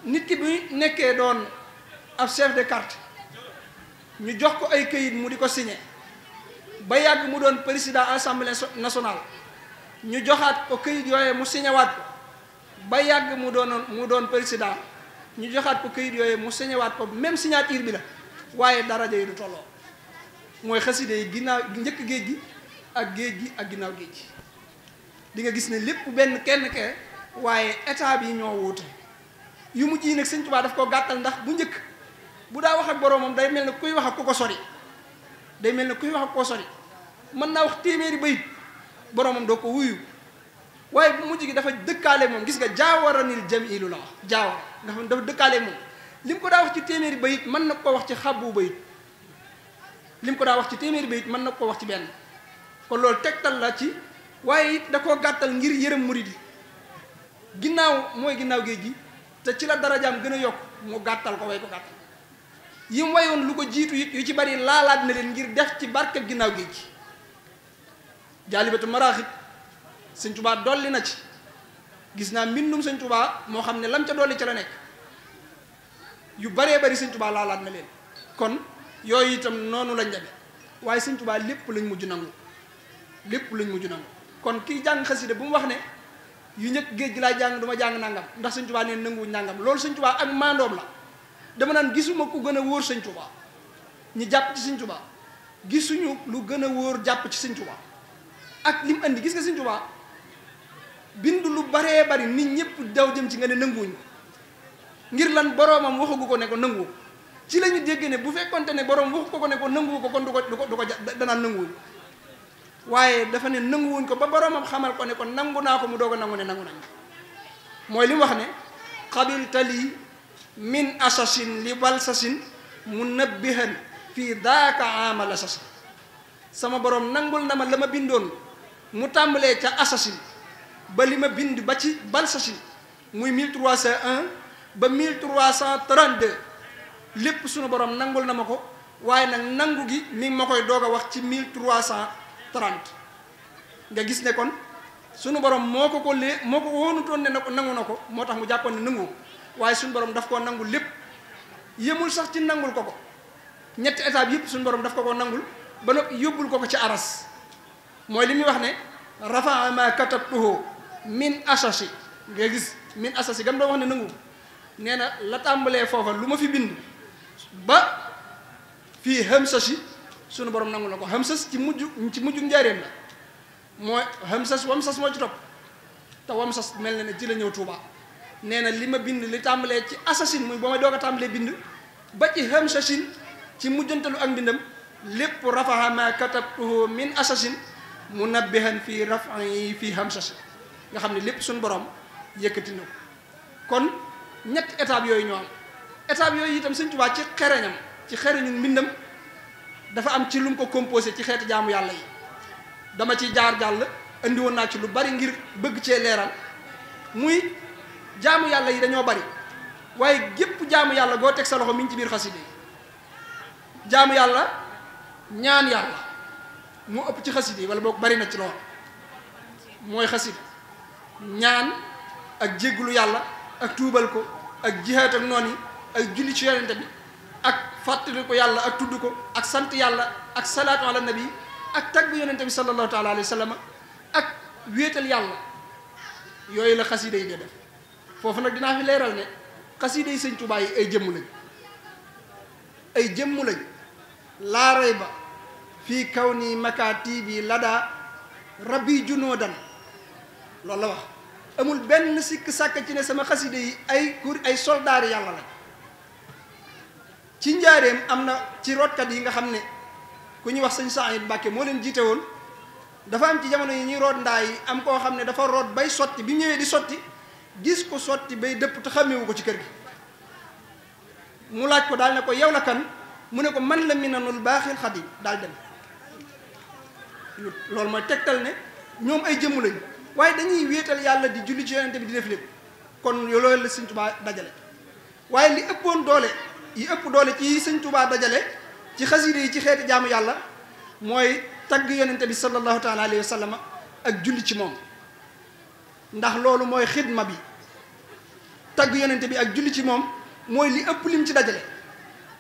nit ki buy nekkee doon ab chef de carte ñu jox ko ay këyit mu di ko signé ba yàgg mu doon président assemblée nationale ñu joxaat ko këyit yooyee mu signé waat ko ba yàgg mu doon président ñu joxaat ko këyit yooyee mu signé waat ko même signature bi la waaye daraja yi du tolloo mooy xaside yi ginnaaw njëkk géej gi ak ginnaaw géej gi di nga gis ne lépp benn kenn ke waaye état yi ñoo wuute yu mujj yi nag Sëñ Tuubaa daf koo gàttal ndax bu njëkk bu daa wax ak boroomam day mel ne kuy wax ak ku ko sori mën naa wax téeméeri bayit boroomam doo ko wuyu waaye bu mujj gi dafa dëkkaale moom. gis nga jaawaranil jamilu la wax jaawar nga xam ne dafa dëkkaale moom. li mu ko daa wax ci téeméeri bayit mën na ko wax ci xabbu bayit li mu ko daa wax ci téeméeri bayit mën na ko wax ci benn. kon loolu tegtal la ci waaye it da koo gàttal ngir yërëm murid yi ginnaaw mooy ginnaaw géej gi te ci la darajaam gën a yokk mu gàttal ko way ko gàttal yi mu wayoon lu ko jiitu it yu ci bari laalaat na leen ngir def ci barkeb ginnaaw géej gi. jaalibatu maraaxib sëñ Tuubaa dolli na ci gis naa mbindum sëñ Tuubaa moo xam ne lam ca dolli ca la nekk yu baree bari sëñ Tuubaa laalaat na leen. kon yooyu itam noonu lañ demee waaye sëñ Tuubaa lépp lañ mujj nangu lépp lañ mujj nangu. kon kiy jàng xasida bu mu wax ne yu njëkk géej gi laay jàng du ma jàng nangam ndax sëñ Tuubaa neen nanguwuñ nangam loolu sëñ Tuubaa ak maandoom la. dama naan gisuma ku gën a wóor sëñ Tuubaa ñi jàpp ci sëñ Tuubaa gisuñu lu gën a wóor jàpp ci sëñ Tuubaa ak lim andi. gis nga sëñ Tuubaa bind lu baree bari nit ñëpp daw jëm ci nga ne nanguwuñ ko ngir lan boroomam waxagu ko ne ko nanguwu ci la ñu dégg ne bu fekkonte ne boroom waxu ko ne ko nanguwu ko kon du ko danaan nanguwuñ waaye dafa ne nanguwuñ ko ba boroomam xamal ko ne ko nangu naa ko mu doog a nangu ne nangu nañ mooy li mu wax ne qabiltali min asasin li balsasin munabbihan fii daaka amal asasin sama borom nangul na ma la ma bindoon mu tàmbalee ca asasin ba li ma bind ba ci balsasin muy 1301 ba 1332 lépp sunu borom nangul na ma ko waaye nag nangu gi mi ngi ma koy doog a wax ci 1330 nga gis ne kon sunu borom moo ko wóonutoon ne na ko nangu na ko moo tax mu jàppoon ne nangu waaye suñu borom daf koo nangul lépp yëmul sax ci nangul ko ñetti étape yëpp suñu borom daf ko nangul ba noppi yóbbul ko ci aras mooy li muy wax ne rafaa ma katabtuhu min asasi nga gis min asasi gam doon wax ne nangu nee na la tàmbalee foofa lu ma fi bind ba fii hamsasi suñu borom nangul na ko hamsas ci mujj njaareem la mooy hamsas wamsas moo ci topp te wamsas mel na ne ci la ñëw Tuuba nee na li ma bind li tàmbalee ci assasine muy ba may doog a tàmbalee bind ba ci hamsasin ci mujjantalu ak mbindam lépp rafaha ma katabtuhu min assasine munabbihan fii rafi fii hamsasin nga xam ne lépp suñu borom yëkkati na ko kon ñetti étape yooyu ñoo am étape yooyu itam Sëñ Tuubaa ci xereñu mbindam dafa am ci lu mu ko composé ci xeeti jaamu yàlla yi dama ci jaar jàll andi woon naa ci lu bari ngir bëgg cee leeral muy jaamu yàlla yi dañoo bari waaye gépp jaamu yàlla goo teg sa loxo mi ngi ci biir xasida yi jaamu yàlla ñaan yàlla moo ëpp ci xasida yi wala boog bari na ci lool mooy xasida ñaan ak jéggulu yàlla ak tuubal ko ak jihaat ak noon yi ak julli ci yonente bi ak fàttali ko yàlla ak tudd ko ak sant yàlla ak salaatu ala nabi ak tagg yonente bi sallallahu taala alayhi wa sallam ak wéetal yàlla yooyu la xasida yi dee def foofu nag dinaa fi leeral ne xasida yi Sëñ Tuubaa yi ay jëmm lañ laa rayba fii kawni makaatibi lada rabbi junoodan loolu la wax amul benn sikk sàkk ci ne sama xasida yi ay soldaari yàlla lañ ci njaareem am na ci rootkat yi nga xam ne ku ñuy wax sëñ Saïd Mbàkke moo leen jiite woon dafa am ci jamono yi ñuy root ndaa yi am koo xam ne dafa root bay sotti bi ñëwee di sotti gis ko sotti bay dëpp te xàmmewu ko ci kër gi mu laaj ko daal ne ko yow la kan mu ne ko man la minanul baaxil xadim daal dem loolu mooy tegtal ne ñoom ay jëmm lañu waaye dañuy wéetal yàlla di julli ci yonente bi di def lépp kon loolu la Sëñ Tuubaa dajale waaye li ëppoon doole yi ëpp doole ci Sëñ Tuubaa dajale ci xasida yi ci xeeti jaamu yàlla mooy tagg yonente bi sallallahu taala alayhi wa sallam ak julli ci moom ndax loolu mooy xidma bi tagg yonente bi ak julli ci moom mooy li ëpp lim ci dajale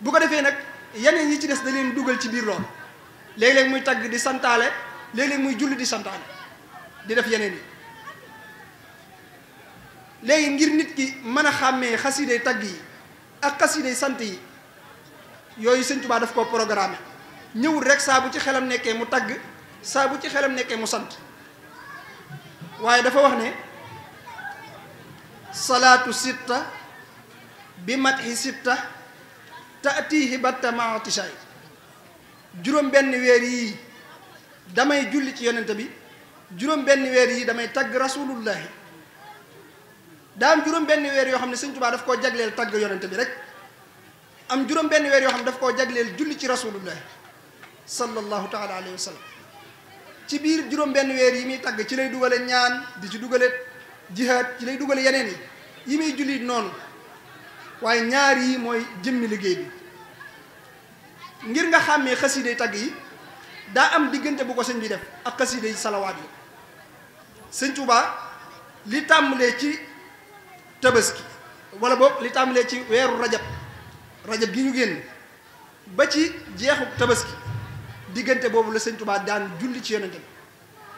bu ko defee nag yeneen yi ci des da leen dugal ci biir loolu léeg-léeg muy tagg di santaale léeg-léeg muy julli di santaale di def yeneen yi léegi ngir nit ki mën a xàmmee xasiday tagg yi ak xasiday sant yi yooyu Sëñ Tuubaa daf koo programmé ñëwul rek saa bu ci xelam nekkee mu tagg saa bu ci xelam nekkee mu sant waaye dafa wax ne salaatu sitta bi matxi sitta taatihi batta maatishaay juróom benn weer yii damay julli ci yonente bi juróom benn weer yi damay tagg rasulullahi daa am juróom benn weer yoo xam ne sëñ Tuubaa daf koo jagleel tagg yonente bi rek am juróom benn weer yoo xam ne daf koo jagleel julli ci rasulullahi sallallahu taala alayhi wa sallam ci biir juróom benn weer yi muy tagg ci lay dugale ñaan di ci dugale jihaad ci lay dugale yeneen yi muy julli noonu waaye ñaar yi mooy jëmmi liggéey bi ngir nga xàmmee xasiiday tagg yi daa am diggante bu ko sëñ bi def ak xasiiday salawaat yi sëñ Tuubaa li tàmbalee ci tabaski wala boog li tàmbalee ci weeru rajab gi ñu génn ba ci jeexu tabaski diggante boobu la sëñ Tuubaa daan julli ci yonente bi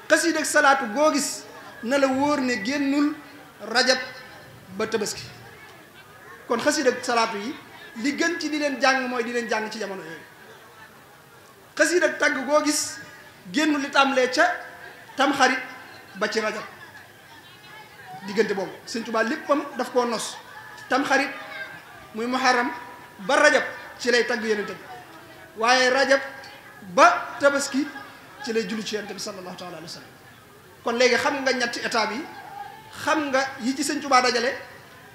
xasiida ak salaatu goo gis na la wóor ne génnul rajab ba tabaski kon xasiida ak salaatu yi li gën ci di leen jàng mooy di leen jàng ci jamono yooyu xasiida ak tàgg goo gis génnul li tàmbalee ca tamxarit ba ci rajab diggante boobu sëñ Tuubaa léppam daf koo nos tamxarit muy muharram ba rajab ci lay tagg yonente bi waaye rajab ba tabaski ci lay julli ci yonente bi sallallahu taala alayhi wa sallam kon léegi xam nga ñetti étape yi xam nga yi ci sëñ Tuubaa dajale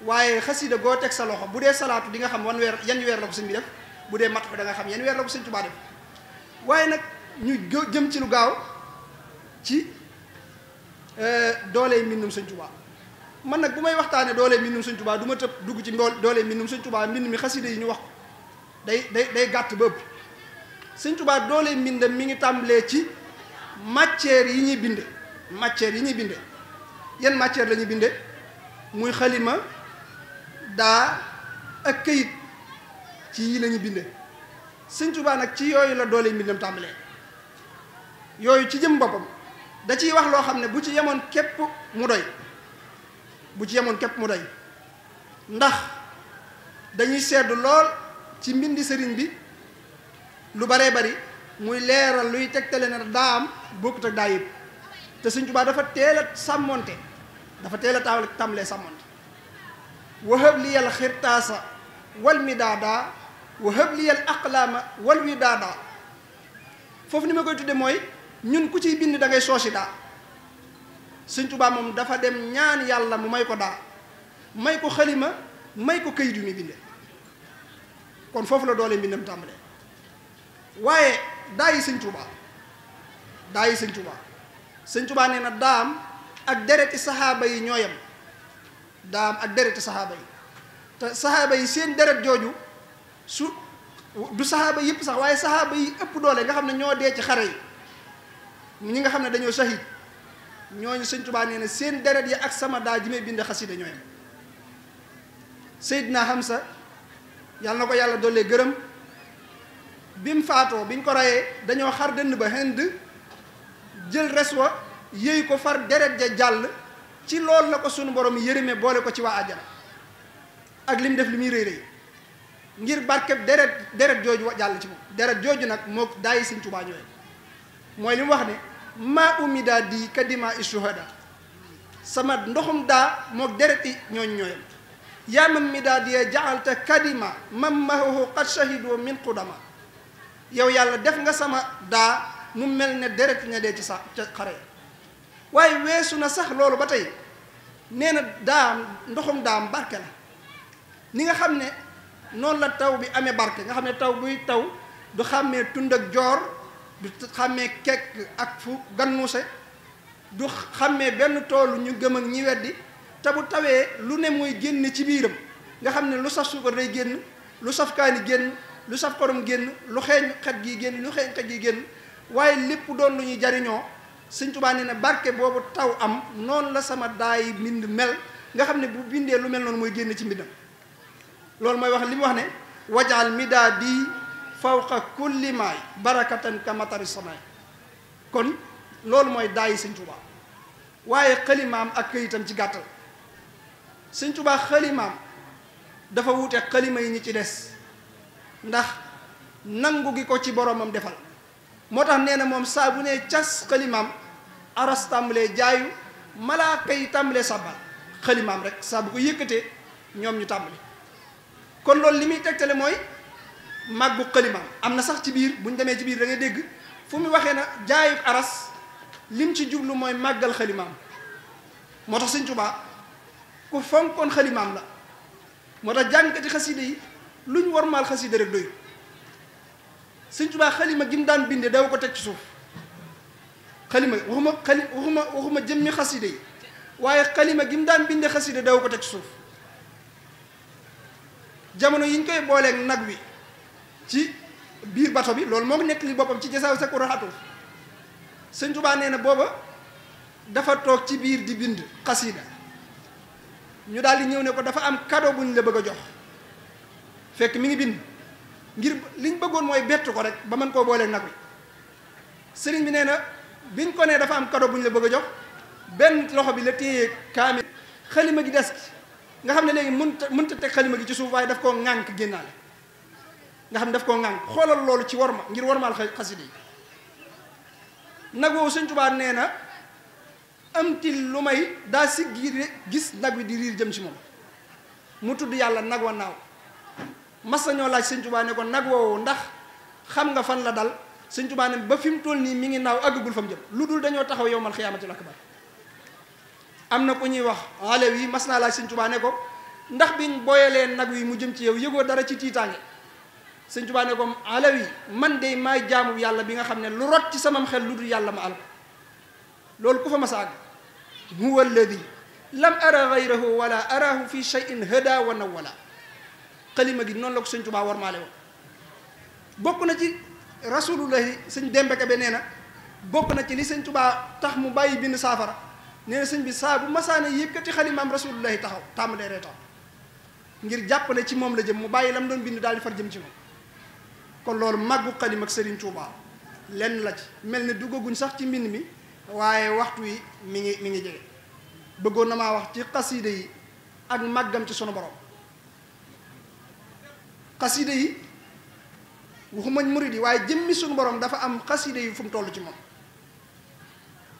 waaye xasida goo teg sa loxo bu dee salaatu di nga xam yan weer la ko sëñ bi def bu dee mat ko da nga xam yan weer la ko sëñ Tuubaa def waaye nag ñu jëm ci lu gaaw ci doolee mbindum sëñ Tuubaa man nag bu may waxtaane doolee mbindum sëñ Tuubaa du ma tëb dugg ci doolee mbindum sëñ Tuubaa mbind mi xasida yi ñu wax ko day gàtt ba ëpp sëñ Tuubaa doolee mbindam mi ngi tàmbalee ci matière yi ñuy binde yan matière la ñuy binde muy xalima daa ak këyit ci yi la ñuy binde sëñ Tuubaa nag ci yooyu la doolee mbindam tàmbalee yooyu ci jëm boppam da ciy wax loo xam ne bu ci yemoon képp mu doy ndax dañuy seddu lool ci mbindi sëriñ bi lu baree bari muy leeral luy tegtale na daa am bokkut ak daa yëpp te sëñ Tuubaa dafa teel a sàmmonte tàmbalee sàmmonte wahab liyal xirtaasa wal midaada wahab liyal aqlaama wal widaada foofu ni ma koy tudde mooy ñun ku ciy bind da ngay soosi daa sëñ Tuubaa moom dafa dem ñaan yàlla mu may ko daa may ko xalima may ko këyit yu muy binde kon foofu la doole mbindam tàmbalee waaye daa yi sëñ Tuubaa sëñ Tuubaa nee na daam ak dereti saxaaba yi ñooyam te saxaaba yi seen deret jooju su du saxaaba yëpp sax waaye saxaaba yi ëpp doole nga xam ne ñoo dee ci xare yi ñi nga xam ne dañoo shahid ñooñu sëñ Tuubaa nee na seen deret yi ak sama daa ji may bind xasida ñooyam Seydina Hamza yàlla na ko yàlla dollee gërëm bi mu faatoo biñ ko reyee dañoo xar dënn ba Hind jël res wa yëy ko far deret ja jàll ci loolu la ko sunu borom yërëme boole ko ci waa àjjana ak lim def li muy rëy rëy ngir barkeb deret jooju jàll ci moom deret jooju nag moo daayi sëñ Tuubaa ñooyam mooy li mu wax ne maa umida di kadima ishuhada sama ndoxum daa mook dereti ñooñu ñooyam yaa mam mi daa diye jaxalta kadima mam mahoho qad shahidu min qudama yow yàlla def nga sama daa mu mel ne deret ña dee ci sa ca xare waaye weesu na sax loolu ba tey nee na daam ndoxum daam barke la ni nga xam ne noonu la taw bi amee barke nga xam ne taw buy taw du xàmmee tund ak joor du xàmmee kekk ak fu gannuuse du xàmmee benn toolu ñu gëm ak ñi weddi te bu tawee lu ne muy génn ci biiram nga xam ne lu saf suukar day génn lu saf kaani génn lu saf xorom génn lu xeeñ xet gi génn lu xeeñ xet gi génn waaye lépp doon lu ñuy jariñoo sëñ Tuubaa nee na barke boobu taw am noonu la sama daay mbind mel nga xam ne bu bindee lu mel noonu mooy génn ci mbindam loolu mooy wax li mu wax ne wajaal midaadi fawqa kulli maay barakatan ka matari samaay kon loolu mooy daayi sëñ Tuubaa waaye xalimaam ak këyitam ci gàttal sëñ Tuubaa xalimaam dafa wuute xalima yi ñi ci des ndax nangu gi ko ci boromam defal moo tax nee na moom saa bu ne cas xalimaam aras tàmbalee jaayu malaaka yi tàmbalee sàbbal xalimaam rek saa bu ko yëkkatee ñoom ñu tàmbali kon loolu li muy tegtale mooy màggu xalimaam am na sax ci biir bu ñu demee ci biir da ngay dégg fu mu waxee na jaayuk aras lim ci jublu mooy màggal xalimaam moo tax sëñ Tuubaa ku fonkoon xalimaam la moo tax jàngkati xasida yi luñ warmaal xasida rek doy sëñ Tuubaa xalima gi mu daan binde daw ko teg ci suuf xalima waxuma jëmmi xasida yi waaye xalima gi mu daan binde xasida daw ko teg ci suuf jamono yi ñu koy booleeg nag wi ci biir bato bi loolu moo nekk li boppam ci jasaaw sa kuraxatul sëñ Tuubaa nee na booba dafa toog ci biir di bind xasida ñu daal di ñëw ne ko dafa am cadeau bu ñu la bëgg a jox fekk mi ngi bind ngir liñ bëggoon mooy bett ko rek ba mën koo booleeg nag wi sëriñ bi nee na biñ ko nee dafa am cadeau bu ñu la bëgg a jox benn loxo bi la téye kaamil xalima gi des nga xam ne léegi mënta teg xalima gi ci suuf waaye daf koo ŋànk génnaale nga xam ne daf koo ŋànk xoolal loolu ci worma ngir wormaal xasida yi nag woowu sëñ Tuubaa nee na am til lu may daa siggi gis nag wi di riir jëm ci moom mu tudd yàlla nag wa naaw mas nañoo laaj sëñ Tuubaa ne ko nag woowu ndax xam nga fan la dal sëñ Tuubaa ne ba fi mu toll nii mi ngi naaw àggagul fa mu jëm lu dul dañoo taxaw yowmal xiyaamatil akbar am na ku ñuy wax alew yi mas naa laaj sëñ Tuubaa ne ko ndax biñ booyalee nag wi mu jëm ci yow yëgoo dara ci tiitaange sëñ Tuubaa ne ko alew yi man de maay jaamu yàlla bi nga xam ne lu rot ci samam xel lu dul yàlla ma al ko loolu ku fa mas a àgg huwa alladi lam ara gayrahu wala arahu fi shay'in hada wa nawala xalima gi noonu la ko sëñ Tuubaa war maale woon bokk na ci rasulullahi sëñ Dembeke be nee na bokk na ci li sëñ Tuubaa tax mu bàyyi bind saafara nee na sëñ bi saa bu masaane yëkkati xalimaam rasulullahi taxaw tàmbalee reetaan ngir jàpp ne ci moom la jëm mu bàyyi lam doon bind daal di far jëm ci moom kon loolu màggu xalim ak Serigne Touba lenn la ci mel ne duggaguñ sax ci mbind mi waaye waxtu wi mi ngi jege bëggoon na maa wax ci xasida yi ak màggam ci sunu borom xasida yi waxumañ murid yi waaye jëmmi sunu borom dafa am xasida yi fu mu toll ci moom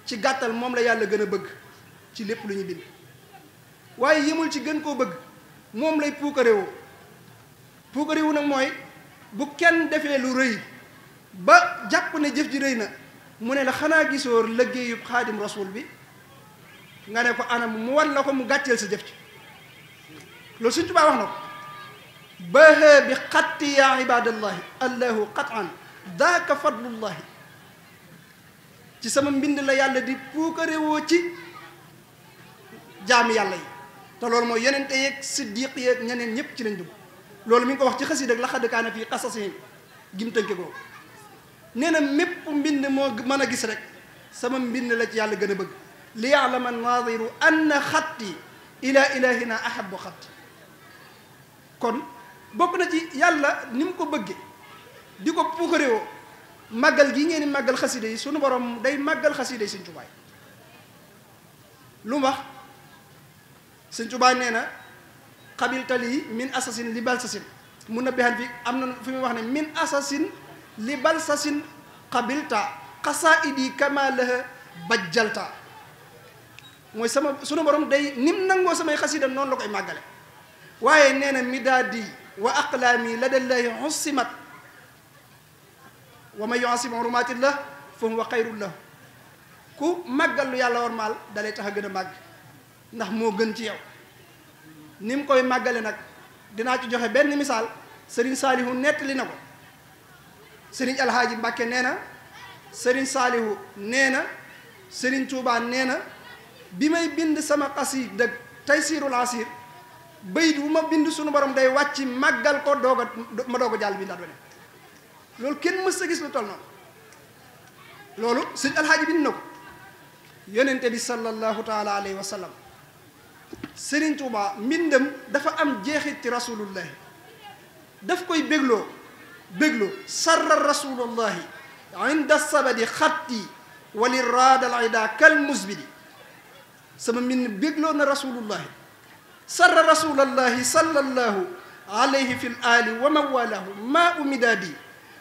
ci gàttal moom la yàlla gën a bëgg ci lépp lu ñu bind waaye yemul ci gën koo bëgg moom lay puukarewu nag mooy bu kenn defee lu rëy ba jàpp ne jëf ji rëy na mu ne la xanaa gisoo liggéeyub xaadim rasul bi nga ne ko anam mu wan la ko mu gàcceel sa jëf ci loolu Sëñ Tuubaa wax na ko baha bi xatti yaa ibadallahi allahu qatan daaka fadlullahi ci sama mbind la yàlla di puukarewoo ci jaami yàlla yi te loolu mooy yonente yeeg siddiq yeeg ñeneen ñëpp ci lañ dugg loolu mi ngi ko wax ci xasida ak laqad kaana fii qasasihim gim tënke googu nee na mépp mbind moo mën a gis rek sama mbind la ci yàlla gën a bëgg li yaalama naadiru anna xatti ila ilahina ahabu xatti kon bokk na ci yàlla ni mu ko bëgge di ko puukarewoo màggal gi ngeen di màggal xasida yi sunu borom day màggal xasida yi Sëñ Tuubaa lu mu wax Sëñ Tuubaa nee na xabiltali min asasin li balsasin mun na bexan fi am na fi muy wax ne min asasin li balsasin xabilta xasaidi kama laha bajjalta mooy sama sunu borom day nim nangoo samay xasida noonu la koy màggale waaye nee na midaadi wa aqlaami ladallahi xussimat wa man yuasim hurumatillah fa huwa xayrul lahu ku màggal lu yàlla war maal dalay tax a gën a màgg ndax moo gën ci yow ni mu koy màggale nag dinaa ci joxe benn misaal sëriñ saalihu nettali na ko sëriñ alhaaji mbàkke nee na sëriñ saalihu nee na sëriñ tuubaa nee na bi may bind sama xasiida taysirul asir bayit bu ma bind sunu borom day wàcc màggal ko ma doog a jàll bindaat wene loolu kenn mës a gis lu toll noonu loolu sëñ alhaaji bind na ko yonente bi sallallahu taala alayhi wa sallam sëriñ Tuubaa mbindam dafa am jeexit ci rasulullahi daf koy bégloo sarra rasulullahi inda sabadi xatti wali raada al ida kal musbidi sama mbind bégloo na rasulullahi sarra rasulallahi sallallahu alayhi fi l ali wa mawalahu ma umidaadi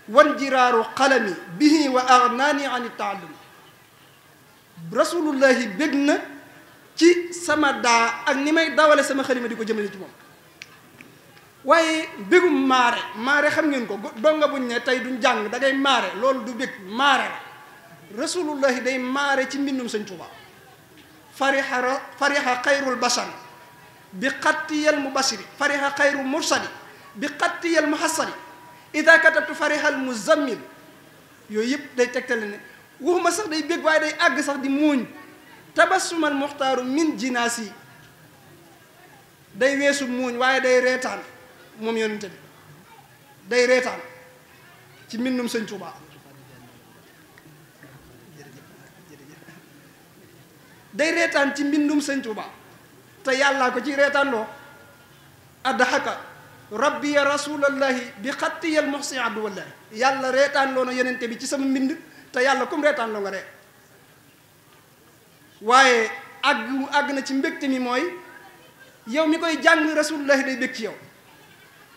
wan jiraaru qalami bihi wa agnaani an taallum rasulullahi bég na ci sama daa ak ni may dawale sama xalima di ko jëmale ci moom waaye bégum maare xam ngeen ko donga buñ ne tey duñ jàng da ngay maare loolu du bég maare la rasulullahi day maare ci mbindum sëñ Tuuba fariha xayrul bashari bi xattiyal mubashiri fariha xayru mursali bi xattiyal muhassali ida katabtu farihal muzammil yooyu yëpp day tegtale ne waxuma sax day bég waaye day àgg sax di muuñ tabassumal muxtaaru min jinaasi day weesu muuñ waaye day reetaan moom yonente bi day reetaan ci mbindum sëñ Tuuba day reetaan ci mbindum sëñ Tuuba te yàllaa ko ci reetaan loo addaxaka rabbi ya rasulallahi bi xattiyal muxsi abdu wallahi yàlla reetaan loo na yonente bi ci sama mbind te yàlla comme reetaan loo nga ree waaye àgg na ci mbégte mi mooy yow mi koy jàng rasulullahi day bég ci yow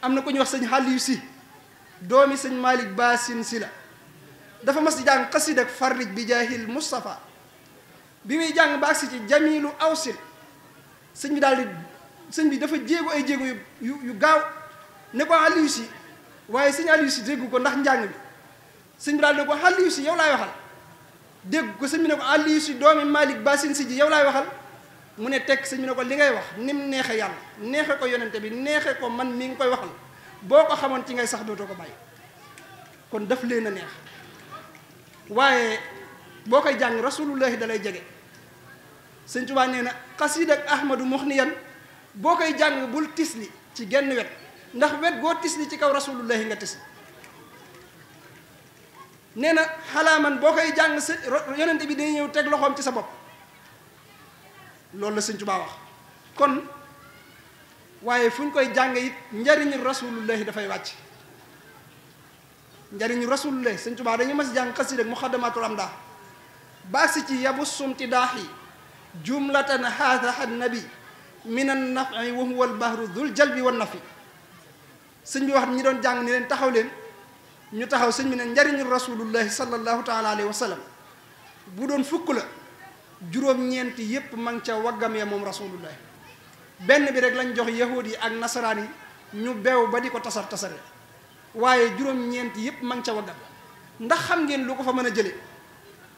am na ko ñu wax sëñ Xaliyu Si doomi sëñ Malick Basin Si la dafa mas di jàng xasida ak farrij bi jaahil Mustafa bi muy jàng ba agsi ci jamilu awsil sëñ bi daal di sëñ bi dafa jéego ay jéego yu gaaw ne ko Aliou Si waaye sëñ Aliou Si dégg ko ndax njàng bi sëñ bi daal ne ko Aliou Si yow laay waxal dégg ko sëñ bi ne ko Aliou Si doomi Malick Basin Si ji yow laay waxal mu ne tekk sëñ bi ne ko li ngay wax nim neexe yàlla neexe ko yonente bi neexe ko man mi ngi koy waxal boo ko xamoon ci ngay sax dootoo ko bàyyi kon daf leen a neex waaye boo koy jàng rasulullahi da lay jege sëñ Tuubaa nee na xasiida ak ahmadu muxniyan boo koy jàng bul tisli ci genn wet ndax wet goo tisli ci kaw rasulullahi nga tisli nee na xalaaman boo koy jàng sa yonente bi day ñëw teg loxoom ci sa bopp loolu la sëñ Tuubaa wax kon waaye fu ñu koy jàng it njariñu rasulullahi dafay wàcc njariñu rasulullahi sëñ Tuubaa dañu mas jàng xasiida ak muxaddamatul amdah baasi ci yabu sumti daaxi jumlatan haadaha nabi min an nafi wa huwa al bahru dul jalbi wan nafi sëñ bi wax ñi doon jàng ni leen taxaw leen ñu taxaw sëñ bi ne njariñu rasulullahi sallallahu taala alayhi wa sallam bu doon fukk la juróom-ñeenti yépp ma ngi ca waggam ya moom rasulullahi benn bi rek lañ jox yahud yi ak nasaraan yi ñu beew ba di ko tasare waaye juróom-ñeenti yépp ma ngi ca waggam ndax xam ngeen lu ko fa mën a jële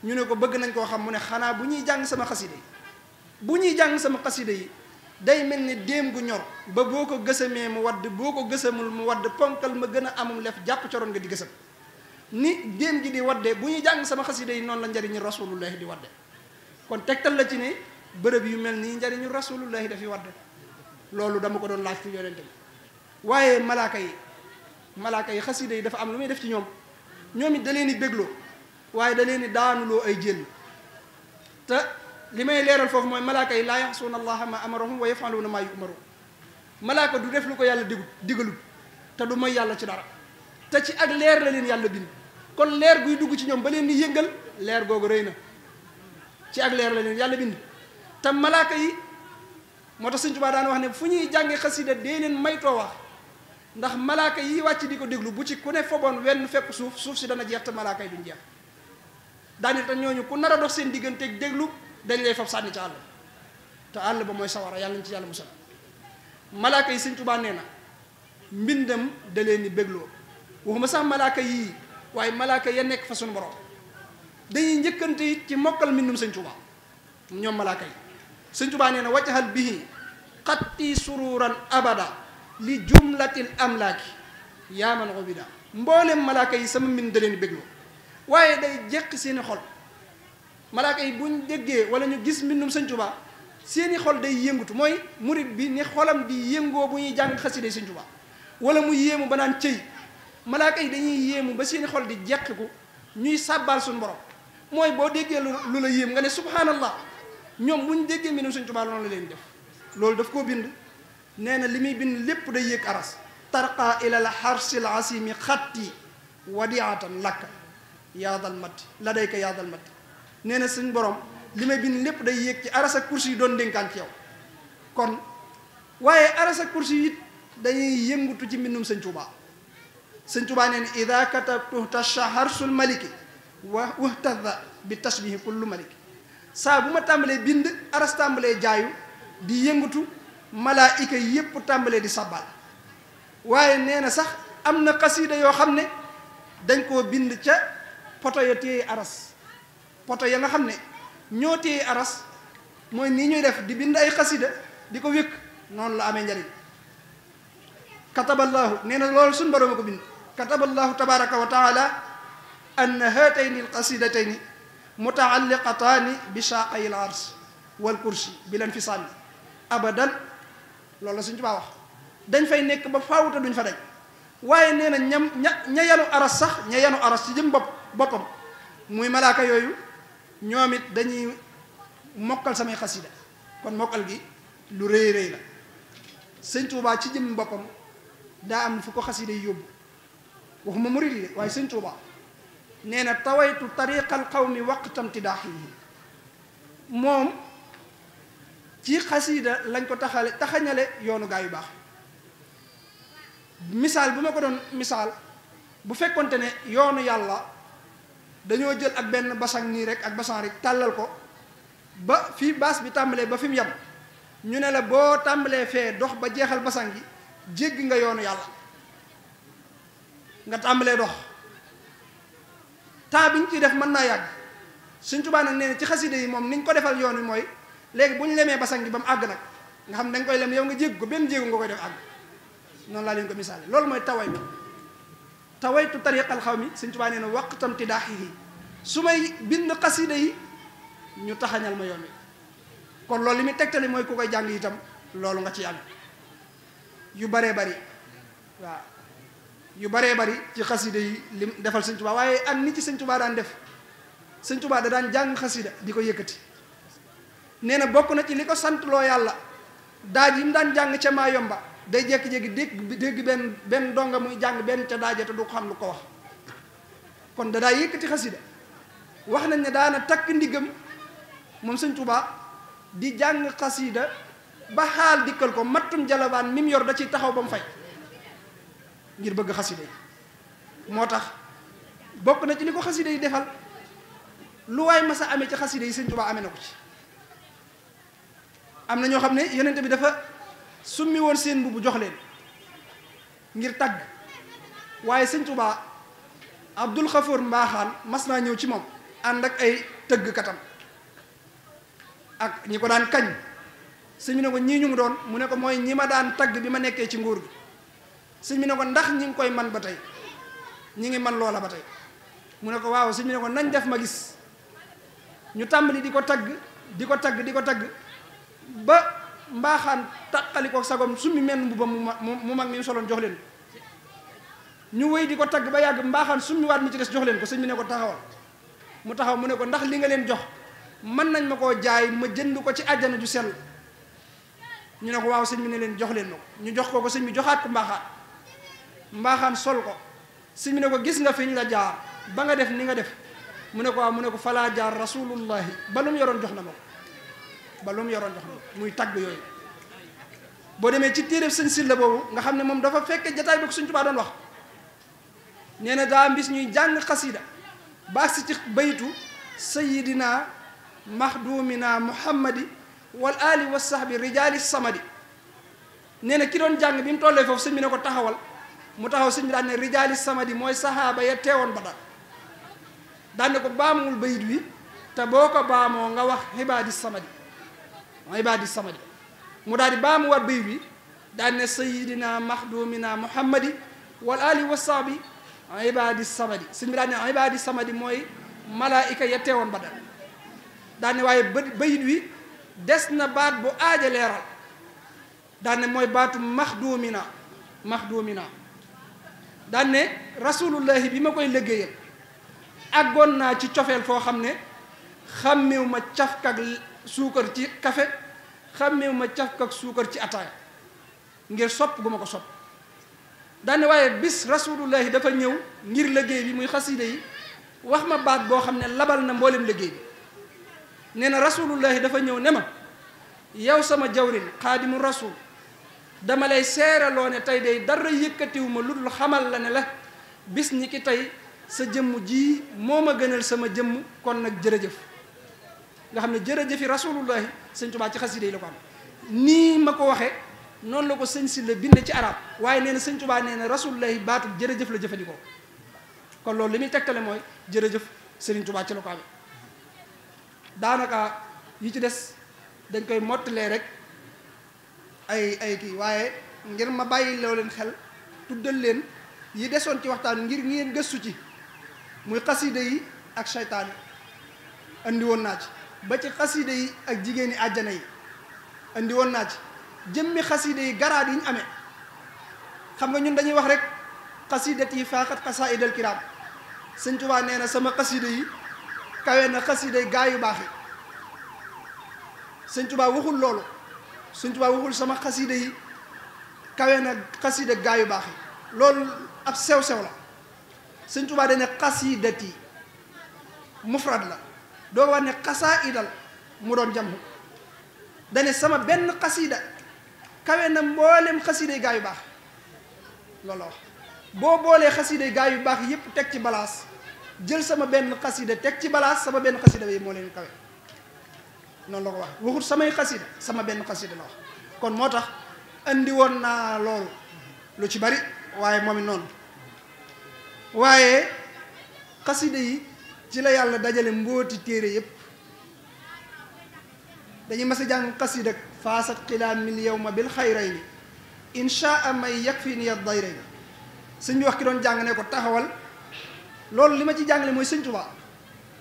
ñu ne ko bëgg nañ koo xam mu ne xanaa bu ñuy jàng sama xasida yi bu ñuy jàng sama xasida yi day mel ni déem gu ñor ba boo ko gësamee mu wadd boo ko gësamul mu wadd ponkal ma gën a amum lef jàpp coroon nga di gësam ni déem gi di wadde bu ñuy jàng sama xasida yi noonu la njariñu rasulullahi di wadde kon tegtal la ci ne bërëb yu mel nii njariñu rasulullahi dafi wadde loolu dama ko doon laaj ci yonente bi waaye malaaka yi xasida yi dafa am lu muy def ci ñoom it da leen di bégloo waaye da leen di daanuloo ay jël te li may leeral foofu mooy malaaka yi laa yaxsuuna allaha ma amarahum wa yafaluuna maa yumaru malaaka du def lu ko yàlla digalut te du mooy yàlla ci dara te ci ak leer la leen yàlla bind kon leer guy dugg ci ñoom ba leen di yëngal leer googu rëy na ci ak leer la leen yàlla bind te malaaka yi moo tax Sëñ Tuubaa daan wax ne fu ñuy jànge xasida dee leen maytoo wax ndax malaaka yi wàcc di ko déglu bu ci ku ne foboon wenn fépp suuf si dana jeex te malaaka yi duñ jeex daanit te ñooñu ku nar a dox seen digganteeg déglu dañ lay fab sànni ci àll te àll ba mooy sawara yàlla nañ ci yàlla musal malaaka yi Sëñ Tuubaa nee na mbindam da leen di bégloo waxuma sax malaaka yii waaye malaaka ya nekk fa suñu borom dañuy njëkkante it ci mokkal mbindum Sëñ Tuubaa ñoom malaaka yi Sëñ Tuubaa nee na wajjahal bihi xatti sururan abada li jumlatil amlaaki yaa man ubida mboolem malaaka yi sama mbind da leen di bégloo waaye day jeq seeni xol malaaka yi buñ déggee wala ñu gis mbindum Sëñ Tuubaa seeni xol day yëngutu mooy murit bi ni xolam di yëngoo bu ñuy jàng xasida Sëñ Tuubaa wala mu yéemu ba naan cëy malaaka yi dañuy yéemu ba seeni xol di jeqiku ñuy sàbbaal suñu borom mooy boo déggee lu la yéem nga ne subhanallah ñoom buñ déggee mbindum Sëñ Tuubaa loolu la leen def loolu daf koo bind nee na li muy bind lépp day yéeg aras tarqa ilal harsil asimi xatti wadiatan lakka yaadal matti la dayka yaadal matti nee na suñ borom li may bind lépp day yéeg ci aras ak kursi yi doon dénkaan ci yow kon waaye aras ak kursi yi it dañuy yëngutu ci mbindum Sëñ Tuubaa Sëñ Tuubaa nee na ida katabtu tasha harsul maliki wa wahtadha bi tasbihi kullu maliki saa bu ma tàmbalee bind aras tàmbalee jaayu di yëngutu malaayika yépp tàmbalee di sabbal waaye nee na sax am na xasiida yoo xam ne dañ koo bind ca poto ya téye aras poto ya nga xam ne ñoo téye aras mooy nii ñuy def di bind ay xasida di ko wékk noonu la amee njariñ kataballaahu nee na loolu suñ borooma ko bind kataballaahu tabaraka wa taala anna haatayni alqasidatayni mutaalliqataani bi shaaqay al ars wal kursi bi leen fi sànni abadan loolu la suñ tubaa wax dañ fay nekk ba faawuta duñ fa daj waaye nee na ña yanu aras sax ña yanu aras ci jëm boppam muy malaaka yooyu ñoom it dañuy mokkal samay xasida kon mokkal gi lu rëy rëy la sëñ Tuubaa ci jëm boppam daa am fu ko xasida yi yóbbu waxuma murid yi waaye sëñ Tuubaa nee na tawaytu tariqal qawmi waqtam tidaaxihi moom ci xasida lañ ko taxañale yoonu gaa yu baax misaal bu ma ko doon misaal bu fekkonte ne yoonu yàlla dañoo jël ak benn basang nii rek ak basang rek tàllal ko ba fii baas bi tàmbalee ba fi mu yem ñu ne la boo tàmbalee fee dox ba jeexal basang gi jéggi nga yoonu yàlla nga tàmbalee dox temps bi ñu ciy def mën naa yàgg Sëñ Tuubaa nag nee na ci xasida yi moom niñ ko defal yoon wi mooy léegi bu ñu lemee basang gi ba mu àgg nag nga xam ne dañ koy lem yow nga jégg ko benn jéegu nga koy def àgg noonu laa leen ko misaale loolu mooy taway bi tawaytu tariqal xawmi Sëñ Tuubaa nee na waqtam tidaaxihi su may bind xasida yi ñu taxañal ma yoon wi kon loolu li muy tegtali mooy ku koy jàng itam loolu nga ci am yu baree bari waaw yu baree bari ci xasida yi lim defal Sëñ Tuubaa waaye ak ni ci Sëñ Tuubaa daan def Sëñ Tuubaa da daan jàng xasida di ko yëkkati nee na bokk na ci li ko sant loo yàlla daaj yi mu daan jàng ca maa yomba day jékki-jékki dégg benn donga muy jàng benn ca daaje te du ko xam lu ko wax kon da daa yëkkati xasida wax nañ ne daana takk ndiggam moom Sëñ Tuubaa di jàng xasida ba xaal dikkal ko mattum jalabaan mi mu yor da ciy taxaw ba mu fay ngir bëgg xasida yi moo tax bokk na ci li ko xasida yi defal lu waay masa amee ci xasida yi Sëñ Tuubaa amee na ko ci am na ñoo xam ne yonent bi dafa summi woon seen mbubb jox leen ngir tagg waaye Sëñ Tuubaa Abdul Xafoor Mbaaxaan mas naa ñëw ci moom ànd ak ay tëggkatam ak ñi ko daan kañ sëñ bi ne ko ñii ñu mu doon mu ne ko mooy ñi ma daan tagg bi ma nekkee ci nguur gi sëñ bi ne ko ndax ñi ngi koy man ba tey ñi ngi man loola ba tey mu ne ko waaw sëñ bi ne ko nañ def ma gis ñu tàmbali di ko tagg di ko tagg ba Mbaaxaan taqali ko sagom summi menn mbubbam mu mag mi soloon jox leen ñu wéy di ko tagg ba yàgg Mbaaxaan summi waat mi ci des jox leen ko sëñ bi ne ko taxawal mu taxaw mu ne ko ndax li nga leen jox mën nañ ma koo jaay ma jënd ko ci àjjana ju sell ñu ne ko waaw sëñ bi ne leen jox leen ma ko ñu jox ko sëñ bi joxaat ko Mbaaxaan sol ko sëñ bi ne ko gis nga fi ñu la jaar ba nga def ni nga def mu ne ko waaw mu ne ko falaa jaar rasulullahi ba lu mu yoroon jox na ma ko muy tagg yooyu boo demee ci téere sëñ Silla boobu nga xam ne moom dafa fekke jataay bi ko Sëñ Tuubaa doon wax nee na daa mbis ñuy jàng xasida ba agsi ci baytu sayidina mahdumina muhammadi wal ali wa sahbi rijali samadi nee na ki doon jàng bi mu tollee foofu sëñ bi ne ko taxawal mu taxaw sëñ bi daan ne rijali samadi mooy sahaaba ya teewoon Badar daan ne ko baamul bayit wi te boo ko baamoo nga wax ibaadi samadi mu daal di baamu war bayit wi daan ne sayidina mahdumina muhammadi wal ali wa sahbi ibaadi samadi sëñ bi daan ne ibaadi samadi mooy malaayika ya teewoon Badar daan ne waaye bayit wi des na baat bu aaja leeral daan ne mooy baatu maxduumina daan ne rasulullahi bi ma koy liggéeyal àggoon naa ci cofeel foo xam ne xàmmeewu ma cafkak suukar ci kafe xàmmeewu ma cafkak suukar ci ataaya ngir sopp gu ma ko sopp daan ne waaye bis rasulullahi dafa ñëw ngir liggéey bi muy xasida yi wax ma baat boo xam ne labal na mboolem liggéey bi nee na rasulullahi dafa ñëw ne ma yow sama jawrin xaadimu rasul dama lay seeraloo ne tey day dara yëkkatiwu ma lu dul xamal la ne la bis ñi ki tey sa jëmm ji moo ma gënal sama jëmm kon nag jërëjëf nga xam ne jërëjëfi rasulullahi Sëñ Tuubaa ci xasida yi la ko am nii ma ko waxee noonu la ko sëñ si la binde ci arab waaye nee na Sëñ Tuubaa nee na rasulullahi baatu jërëjëf la jëfandikoo kon loolu li muy tegtale mooy jërëjëf Sëriñ Tuubaa ci la ko amee daanaka yi ci des dañ koy mottalee rek ay kii waaye ngir ma bàyyi loo leen xel tuddal leen yi desoon ci waxtaan ngir ngeen gëstu ci muy xasida yi ak seytaan yi andi woon naa ci ba ci xasida yi ak jigéeni àjjana yi andi woon naa ci jëmmi xasida yi garaat yi ñu amee xam nga ñun dañuy wax rek xasidat yi faaxat xasaidal kiram sëñ Tuubaa nee na sama xasida yi kawe na xasida yi gaa yu baax yi sëñ Tuubaa waxul loolu sëñ Tuubaa waxul sama xasida yi kawe na xasida gaa yu baax yi loolu ab sew-sew la sëñ Tuubaa dane xasidat yi mufrad la doo wax ne xasaidal mu doon jam dane sama benn xasida kawe na mboolem xasida yi gaa yu baax loolu la wax boo boolee xasida gaa yu baax yépp teg ci balaas jël sama benn xasida teg ci balaas sama benn xasida bi moo leen kawe noonu la ko wax waxut samay xasida sama benn xasida la wax kon moo tax andi woon naa loolu lu ci bari waaye moom it noonu waaye xasida yi ci la yàlla dajale mbóoti téere yépp dañuy mas a jàng xasida faasat xilaamil yawma bil xayrayni inshaa may yakfini ad-dayrayni sëñ bi wax ki doon jàng ne ko taxawal loolu li ma ci jàngale mooy sëñ Tuubaa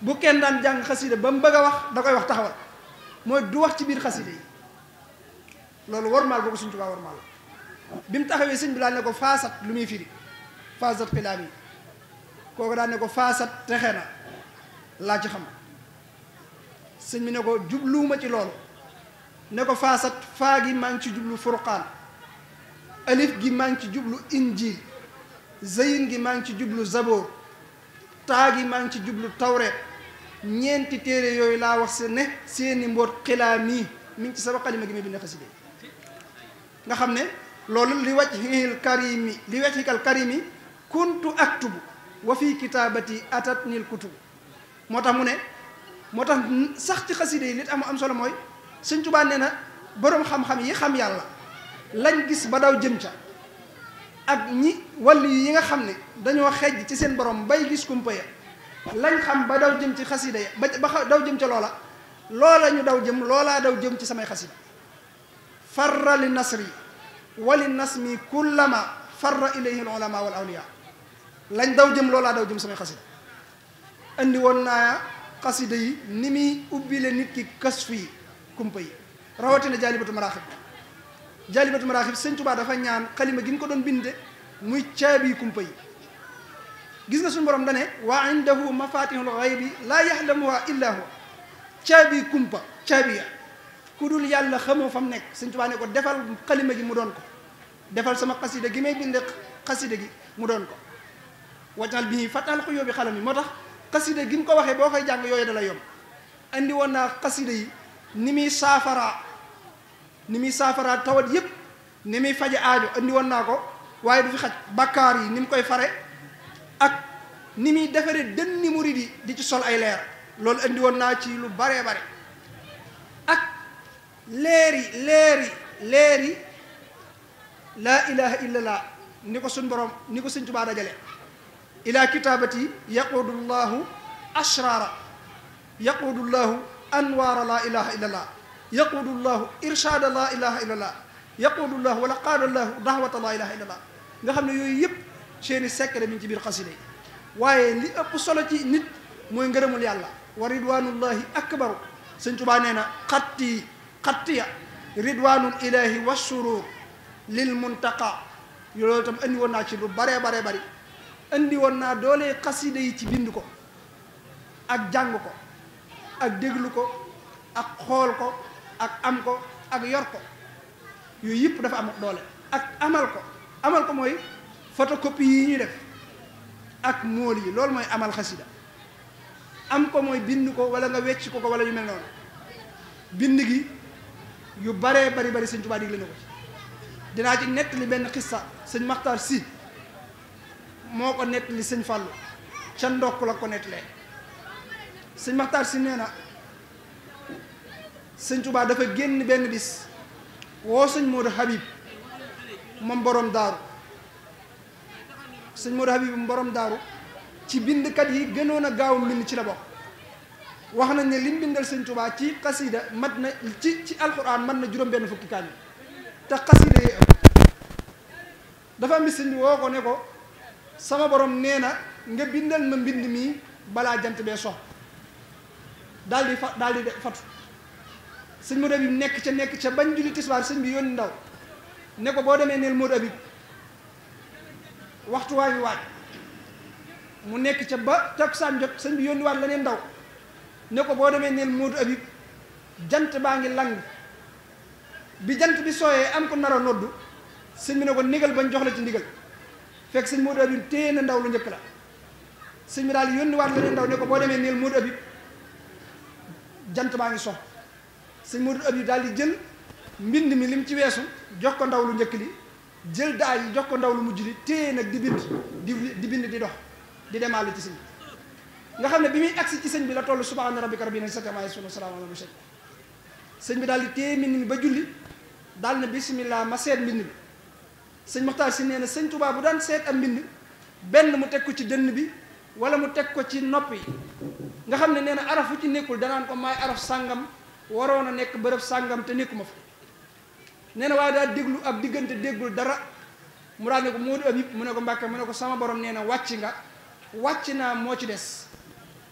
bu kenn daan jàng xasida ba mu bëgg a wax da koy wax taxawal mooy du wax ci biir xasida yi loolu warmaal boobu sëñ Tuubaa warmaal bi mu taxawee sëñ bi daan ne ko faasat lu muy firi faasat xilaam yi kooku daan ne ko faasat texe na laa ci xam sëñ bi ne ko jubluwuma ci loolu ne ko faasat faa gi maa ngi ci jublu furqaan alif gi maa ngi ci jublu injil zayin gi maa ngi ci jublu zaboor taa gi maa ngi ci jublu tawreet ñeenti téere yooyu laa wax se ne seeni mboot xilaam yi mi ngi ci sama xalima gi may bind xasida nga xam ne loolu li wajhikal karimi kuntu aktubu wa fi kitaabati atatnil kutubu moo tax mu ne moo tax sax ci xasida yi li am solo mooy Sëñ Tuubaa nee na boroom xam-xam yi xam yàlla lañ gis ba daw jëm ca ak ñi wàllu yi nga xam ne dañoo xejj ci seen borom bay gis kumpa ya lañ xam ba daw jëm ci xasida ya ba daw jëm ca loola ñu daw jëm loolaa daw jëm ci samay xasida farra li nasri wali nasmi kullama farra ilayhi al ulama wal awliya lañ daw jëm loolaa daw jëm samay xasida andi woon naa xasida yi ni muy ubbile nit ki kas fii kumpa yi rawatina jaalibatu maraaxib Sëñ Tuubaa dafa ñaan xalima gi mu ko doon binde muy caabi kumpa yi gis nga suñu borom dane wa indahu mafatihul ghaybi laa yaxlamuha illa huwa caabi kumpa caabi ya ku dul yàlla xamoo fa mu nekk Sëñ Tuubaa ne ko defal xalima gi mu doon ko defal sama xasida gi may binde xasida gi mu doon ko wajal bii fatal ko yóbbi xalam yi moo tax xasida gi mu ko waxee boo koy jàng yooyu da la yomb andi woon naa xasida yi ni muy saafaraa tawat yépp ni muy faje aajo andi woon naa ko waaye du fi xaj bakkaar yi ni mu koy fare ak ni muy defare dënni murid yi di ci sol ay leer loolu andi woon naa ci lu baree bare ak leeri laa ilaha illallah ni ko suñ borom ni ko Sëñ Tuubaa dajale ila kitabati yaqudu llahu ashrara yaqudu llahu anwaara laa ilaha illallah yaqudu llahu irshada laa ilaha illallah yaqudu llahu wala qaada llahu dahwata laa ilaha illallah nga xam ne yooyu yëpp seeni secret mi ngi ci biir xasida yi waaye li ëpp solo ci nit mooy ngërëmul yàlla wa ridwanullahi akbaru Sëñ Tuubaa nee na xattiya ridwanul ilahi wa surur lil muntaqa loolu tam andi woon naa ci lu baree bari andi woon naa doole xasida yi ci bind ko ak jàng ko ak déglu ko ak xool ko ak am ko ak yor ko yooyu yëpp dafa am doole ak amal ko mooy photocopie yi ñuy def ak móol yi loolu mooy amal xasida am ko mooy bind ko wala nga wecc ko wala yu mel noonu bind gi yu baree bari Sëñ Tuubaa digle na ko ci dinaa ci nettali benn xissa sëñ Maxtaar Si moo ko nettali sëñ Fàllu ca ndokk la ko nettalee sëñ Maxtaar Si nee na Sëñ Tuubaa dafa génn benn bis woo sëñ Moodu Habib moom borom daaru sëñ Moodu Habib moom borom daaru ci bindkat yi gënoon a gaaw mbind ci la bokk wax nañ ne lim bindal sëñ Tuubaa ci xasida mat na ci alxuraan mat na juróom-benn fukki kaamil te xasida yi dafa am sëñ bi woo ko ne ko sama borom nee na nga bindal ma mbind mii balaa jant bee sox daal di fatu sëñ Modou Habib nekk ca bañ julli tisbaar sëñ bi yónni ndaw ne ko boo demee neel Modou Habib waxtu waa ngi waaj mu nekk ca ba takkusaan jot sëñ bi yónni waat leneen ndaw ne ko boo demee neel Modou Habib jant baa ngi lang bi jant bi sooyee am ko nar a noddu sëñ bi ne ko nigal bañ jox la ci ndigal fekk sëñ Modou Habib téye na ndaw lu njëkk la sëñ bi daal di yónni waat leneen ndaw ne ko boo demee neel Modou Habib jant baa ngi sox sëñ Modou Habib daal di jël mbind mi lim ci weesu jox ko ndaw lu njëkk li jël daa yi jox ko ndaw lu mujj li téye nag di bind di dox di demaale ci sëñ bi nga xam ne bi muy agsi ci sëñ bi la toll subhaana rabbika rabbil izzati ammaa yasifuun wa salaamun alal mursaliin sëñ bi daal di téye mbind mi ba julli daal na bismillah ma seet mbind bi sëñ Moxtaar si nee na sëñ Tuubaa bu daan seet am mbind benn mu teg ko ci dënn bi wala mu teg ko ci nopp yi nga xam ne nee na araf fu ci nekkul danaan ko maay araf sàngam waroon a nekk bërëb sàngam te nekkuma fa nee na waaye daal déglu ab diggante déggul dara mu daal ne ko Modou Habib mu ne ko Mbàkke mu ne ko sama borom nee na wàcc naa moo ci des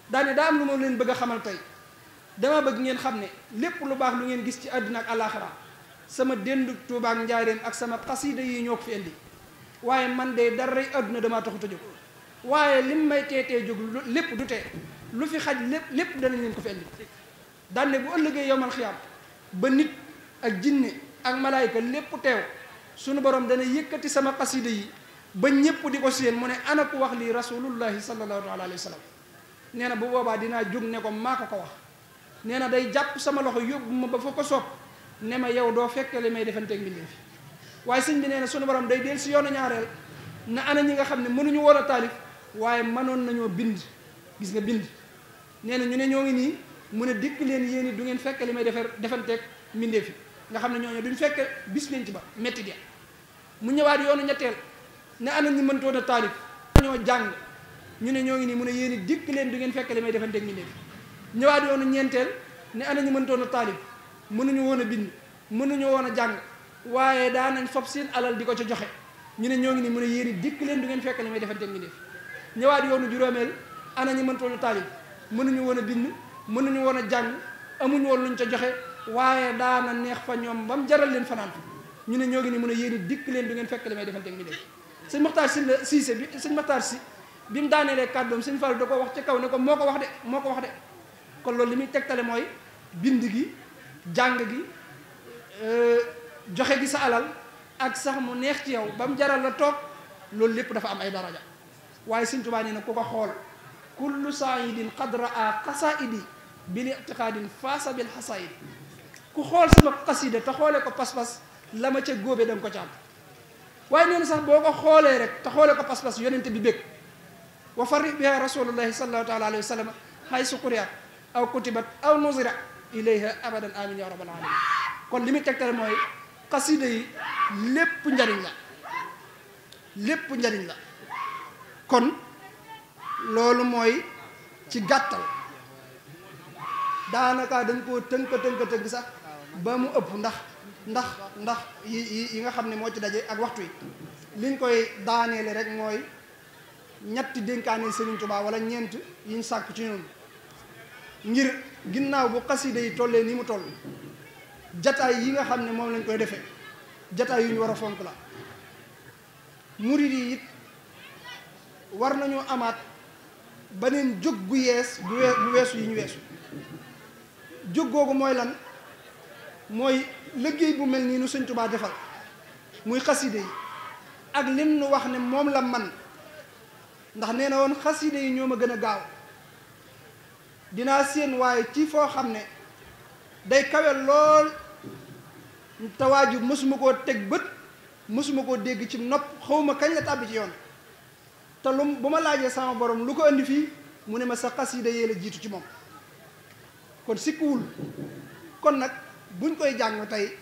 daane daa am lu ma leen bëgg a xamal tey dama bëgg ngeen xam ne lépp lu baax lu ngeen gis ci àdduna ak àllaaxira sama déndu Tuubaa ak Njaaréem ak sama xasida yi ñoo ko fi indi waaye man de daray àdduna damaa taxut a jóg waaye lim may teetee jóg lépp du tee lu fi xaj lépp danañ leen ko fi indi daan ne bu ëllëgee yowmal xiyaam ba nit ak jinne ak malaayika lépp teew sunu borom dana yëkkati sama xasida yi ba ñëpp di ko séen mu ne ana ku wax lii rasulullahi sallallahu alayhi wa sallam nee na bu boobaa dinaa jóg ne ko maa ko wax nee na day jàpp sama loxo yóbbu ma ba fa ko soob ne ma yow doo fekke li may defanteeg mbindee fi waaye sëñ bi nee na sunu borom day del si yoonu ñaareel na ana ñi nga xam ne mënuñu woon a taalif waaye mënoon nañoo bind gis nga bind nee na ñu ne ñoo ngi nii mu ne dikk leen yéen du ngeen fekke li may defanteeg mbindee fi nga xam ne ñooñu duñ fekke bis leen ci ba métti de mu ñëwaat yoonu ñetteel ne ana ñi mëntoon a taalif ñoo jàng ñu ne ñoo ngi nii mu ne yéen dikk leen du ngeen fekke li may defanteeg mbindee fi ñëwaat yoonu ñeenteel ne ana ñi mëntoon a taalif mënuñu woon a bind mënuñu woon a jàng waaye daa nañ fob seen alal di ko ca joxe ñu ne ñoo ngi nii mu ne yéen dikk leen du ngeen fekke li may defanteeg mbindee fi ñëwaat yoonu juróomeel ana ñi mëntoon a taalif mënuñu woon a bind mënuñu woon a jàng amuñu woon luñ ca joxe waaye daana neex fa ñoom ba mu jaral leen fanaan ñu ne ñoo ngi ni mën a yéen dikk leen du ngeen fekk li may defanteeg mi def sëñ Maxtaar si la Siise bi sëñ Maxtaar si bi mu daaneelee kàddoom sëñ Fall da ko wax ci kaw ne ko moo ko wax de kon loolu li muy tegtale mooy bind gi jàng gi joxe gi sa alal ak sax mu neex ci yow ba mu jaral la toog loolu lépp dafa am ay daraja waaye sëñ Tuubaa nee na ku ko xool kullu saidin qad raa qasaidi bil ictiqaadin faasa bil xasaidi ku xool sama xasida te xoolee ko pas-pas la ma ca góobe da nga ko ca am waaye nee na sax boo ko xoolee rek te xoolee ko pas-pas yonente bi bég wa farri biha rasulullahi sallallahu taala alayhi wa sallam haysu quriat aw kutibat aw nuzira ilayha abadan amin ya rabbal alamin kon li muy tegtale mooy xasida yi lépp njariñ la kon loolu mooy ci gàttal daanaka dañ koo tënk sax ba mu ëpp ndax yi nga xam ne moo ci daje ak waxtu yi liñ koy daaneele rek mooy ñetti dénkaane Sëriñ Tuubaa wala ñeent yiñ sàkk ci ñoom ngir ginnaaw bu xasida yi tollee ni mu toll jataay yi nga xam ne moom lañ koy defee jataay yu ñu war a fonk la murid yi it war nañoo amaat beneen jóg gu yees bu weesu yi ñu weesu jóg googu mooy lan mooy liggéey bu mel nii nu Sëñ Tuubaa defal muy xaside yi ak lim nu wax ne moom la man ndax nee na woon xaside yi ñoo ma gën a gaaw dinaa séen waaye ci foo xam ne day kawe lool te waaju mësuma koo teg bët mësuma koo dégg ci nopp xawma kañ la tàbbi ci yoon te lu bu ma laajee sama borom lu ko indi fii mu ne ma sa xasida yee la jiitu ci moom kon sikkuwul kon nag buñ koy jàng tey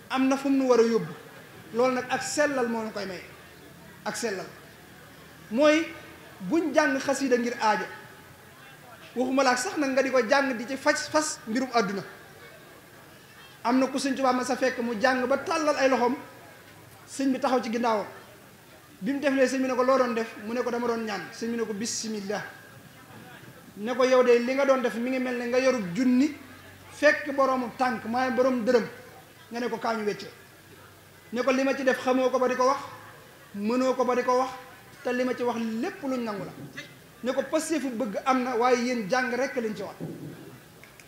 am na fu mu nu war a yóbbu loolu nag ak sellal moo nu koy may ak sellal mooy buñ jàng xasida ngir aajo waxuma laak sax nag nga di ko jàng di ci fas mbirum àdduna. am na ku sëñ Tuubaa ma sa fekk mu jàng ba tàllal ay loxoom sëñ bi taxaw ci ginnaawam bi mu deflee sëñ bi ne ko loo doon def mu ne ko dama doon ñaan sëñ bi ne ko bismillah ne ko yow de li nga doon def mi ngi mel ne nga yorub junni fekk boroomu tànk maay borom dërëm nga ne ko kaañu wecce ne ko li ma ci def xamoo ko ba di ko wax mënoo ko ba di ko wax te li ma ci wax lépp luñ nangu la ne ko pasteefu bëgg am na waaye yéen jàng rek lañ ci wax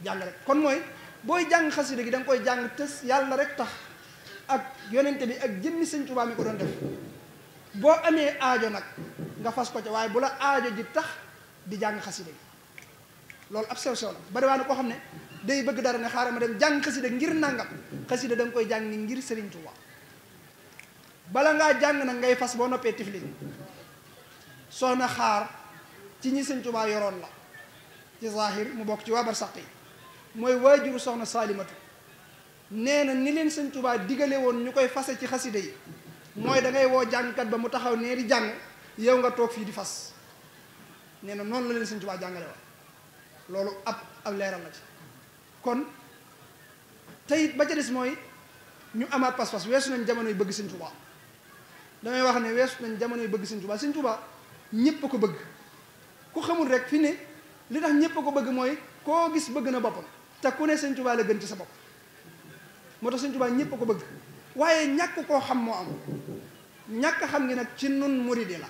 jàng rek kon mooy booy jàng xasida gi da nga koy jàng tës yàlla rek tax ak yonente bi ak jëmmi sëñ Tuubaa mi ko doon def boo amee aajo nag nga fas ko ca waaye bu la aajo ji tax di jàng xasida gi loolu ab sew sew la bari waa ne koo xam ne day bëgg dara ne xaaral ma dem jàng xasida ngir nangam xasida da nga koy jàng ni ngir Sëriñ Tuubaa bala ngaa jàng nag ngay fas boo noppee tiflin soxna xaar ci ñi sëñ Tuubaa yoroon la ci zahir mu bokk ci waa barsàq yi mooy waajuru soxna Saalimatu nee na ni leen sëñ Tuubaa digale woon ñu koy fase ci xasida yi mooy da ngay woo jàngkat ba mu taxaw nee di jàng yow nga toog fii di fas nee na noonu la leen sëñ Tuubaa jàngale woon loolu ab leeral la ci kon teyit ba ca des mooy ñu amaat pas-pas weesu nañ jamono yu bëgg sëñ Tuubaa damay wax ne weesu nañ jamono yu bëgg sëñ Tuubaa ñépp a ko bëgg ku xamul rek fi ne li tax ñépp a ko bëgg mooy koo gis bëgg na boppam te ku ne sëñ Tuubaa la gën ci sa bopp moo tax sëñ Tuubaa ñépp a ko bëgg waaye ñàkk koo xam moo am ñàkk xam ngi nag ci nun muridi la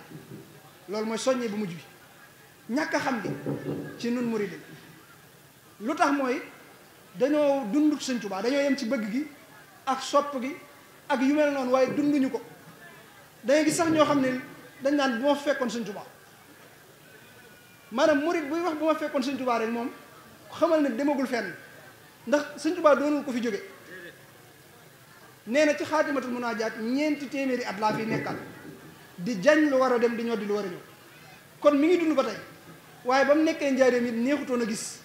loolu mooy soññee bu mujj bi ñàkk xam gi ci nun muridi la lu tax mooy dañoo dundut sëñ Tuubaa dañoo yem ci bëgg gi ak sopp gi ak yu mel noonu waaye dunduñu ko dangay gis sax ñoo xam ne dañ naan bu ma fekkoon sëñ Tuubaa maanaam murid buy wax bu ma fekkoon sëñ Tuubaa rek moom xamal ne demagul fenn ndax sëñ Tuubaa doonul ko fi jóge nee na ci xaatimatul munaajaat 4 téeméeri at laa fi nekkal di jañ lu war a dem di ñoddi lu war a ñëw kon mi ngi dund ba tey waaye ba mu nekkee njaareem it neexutoon a gis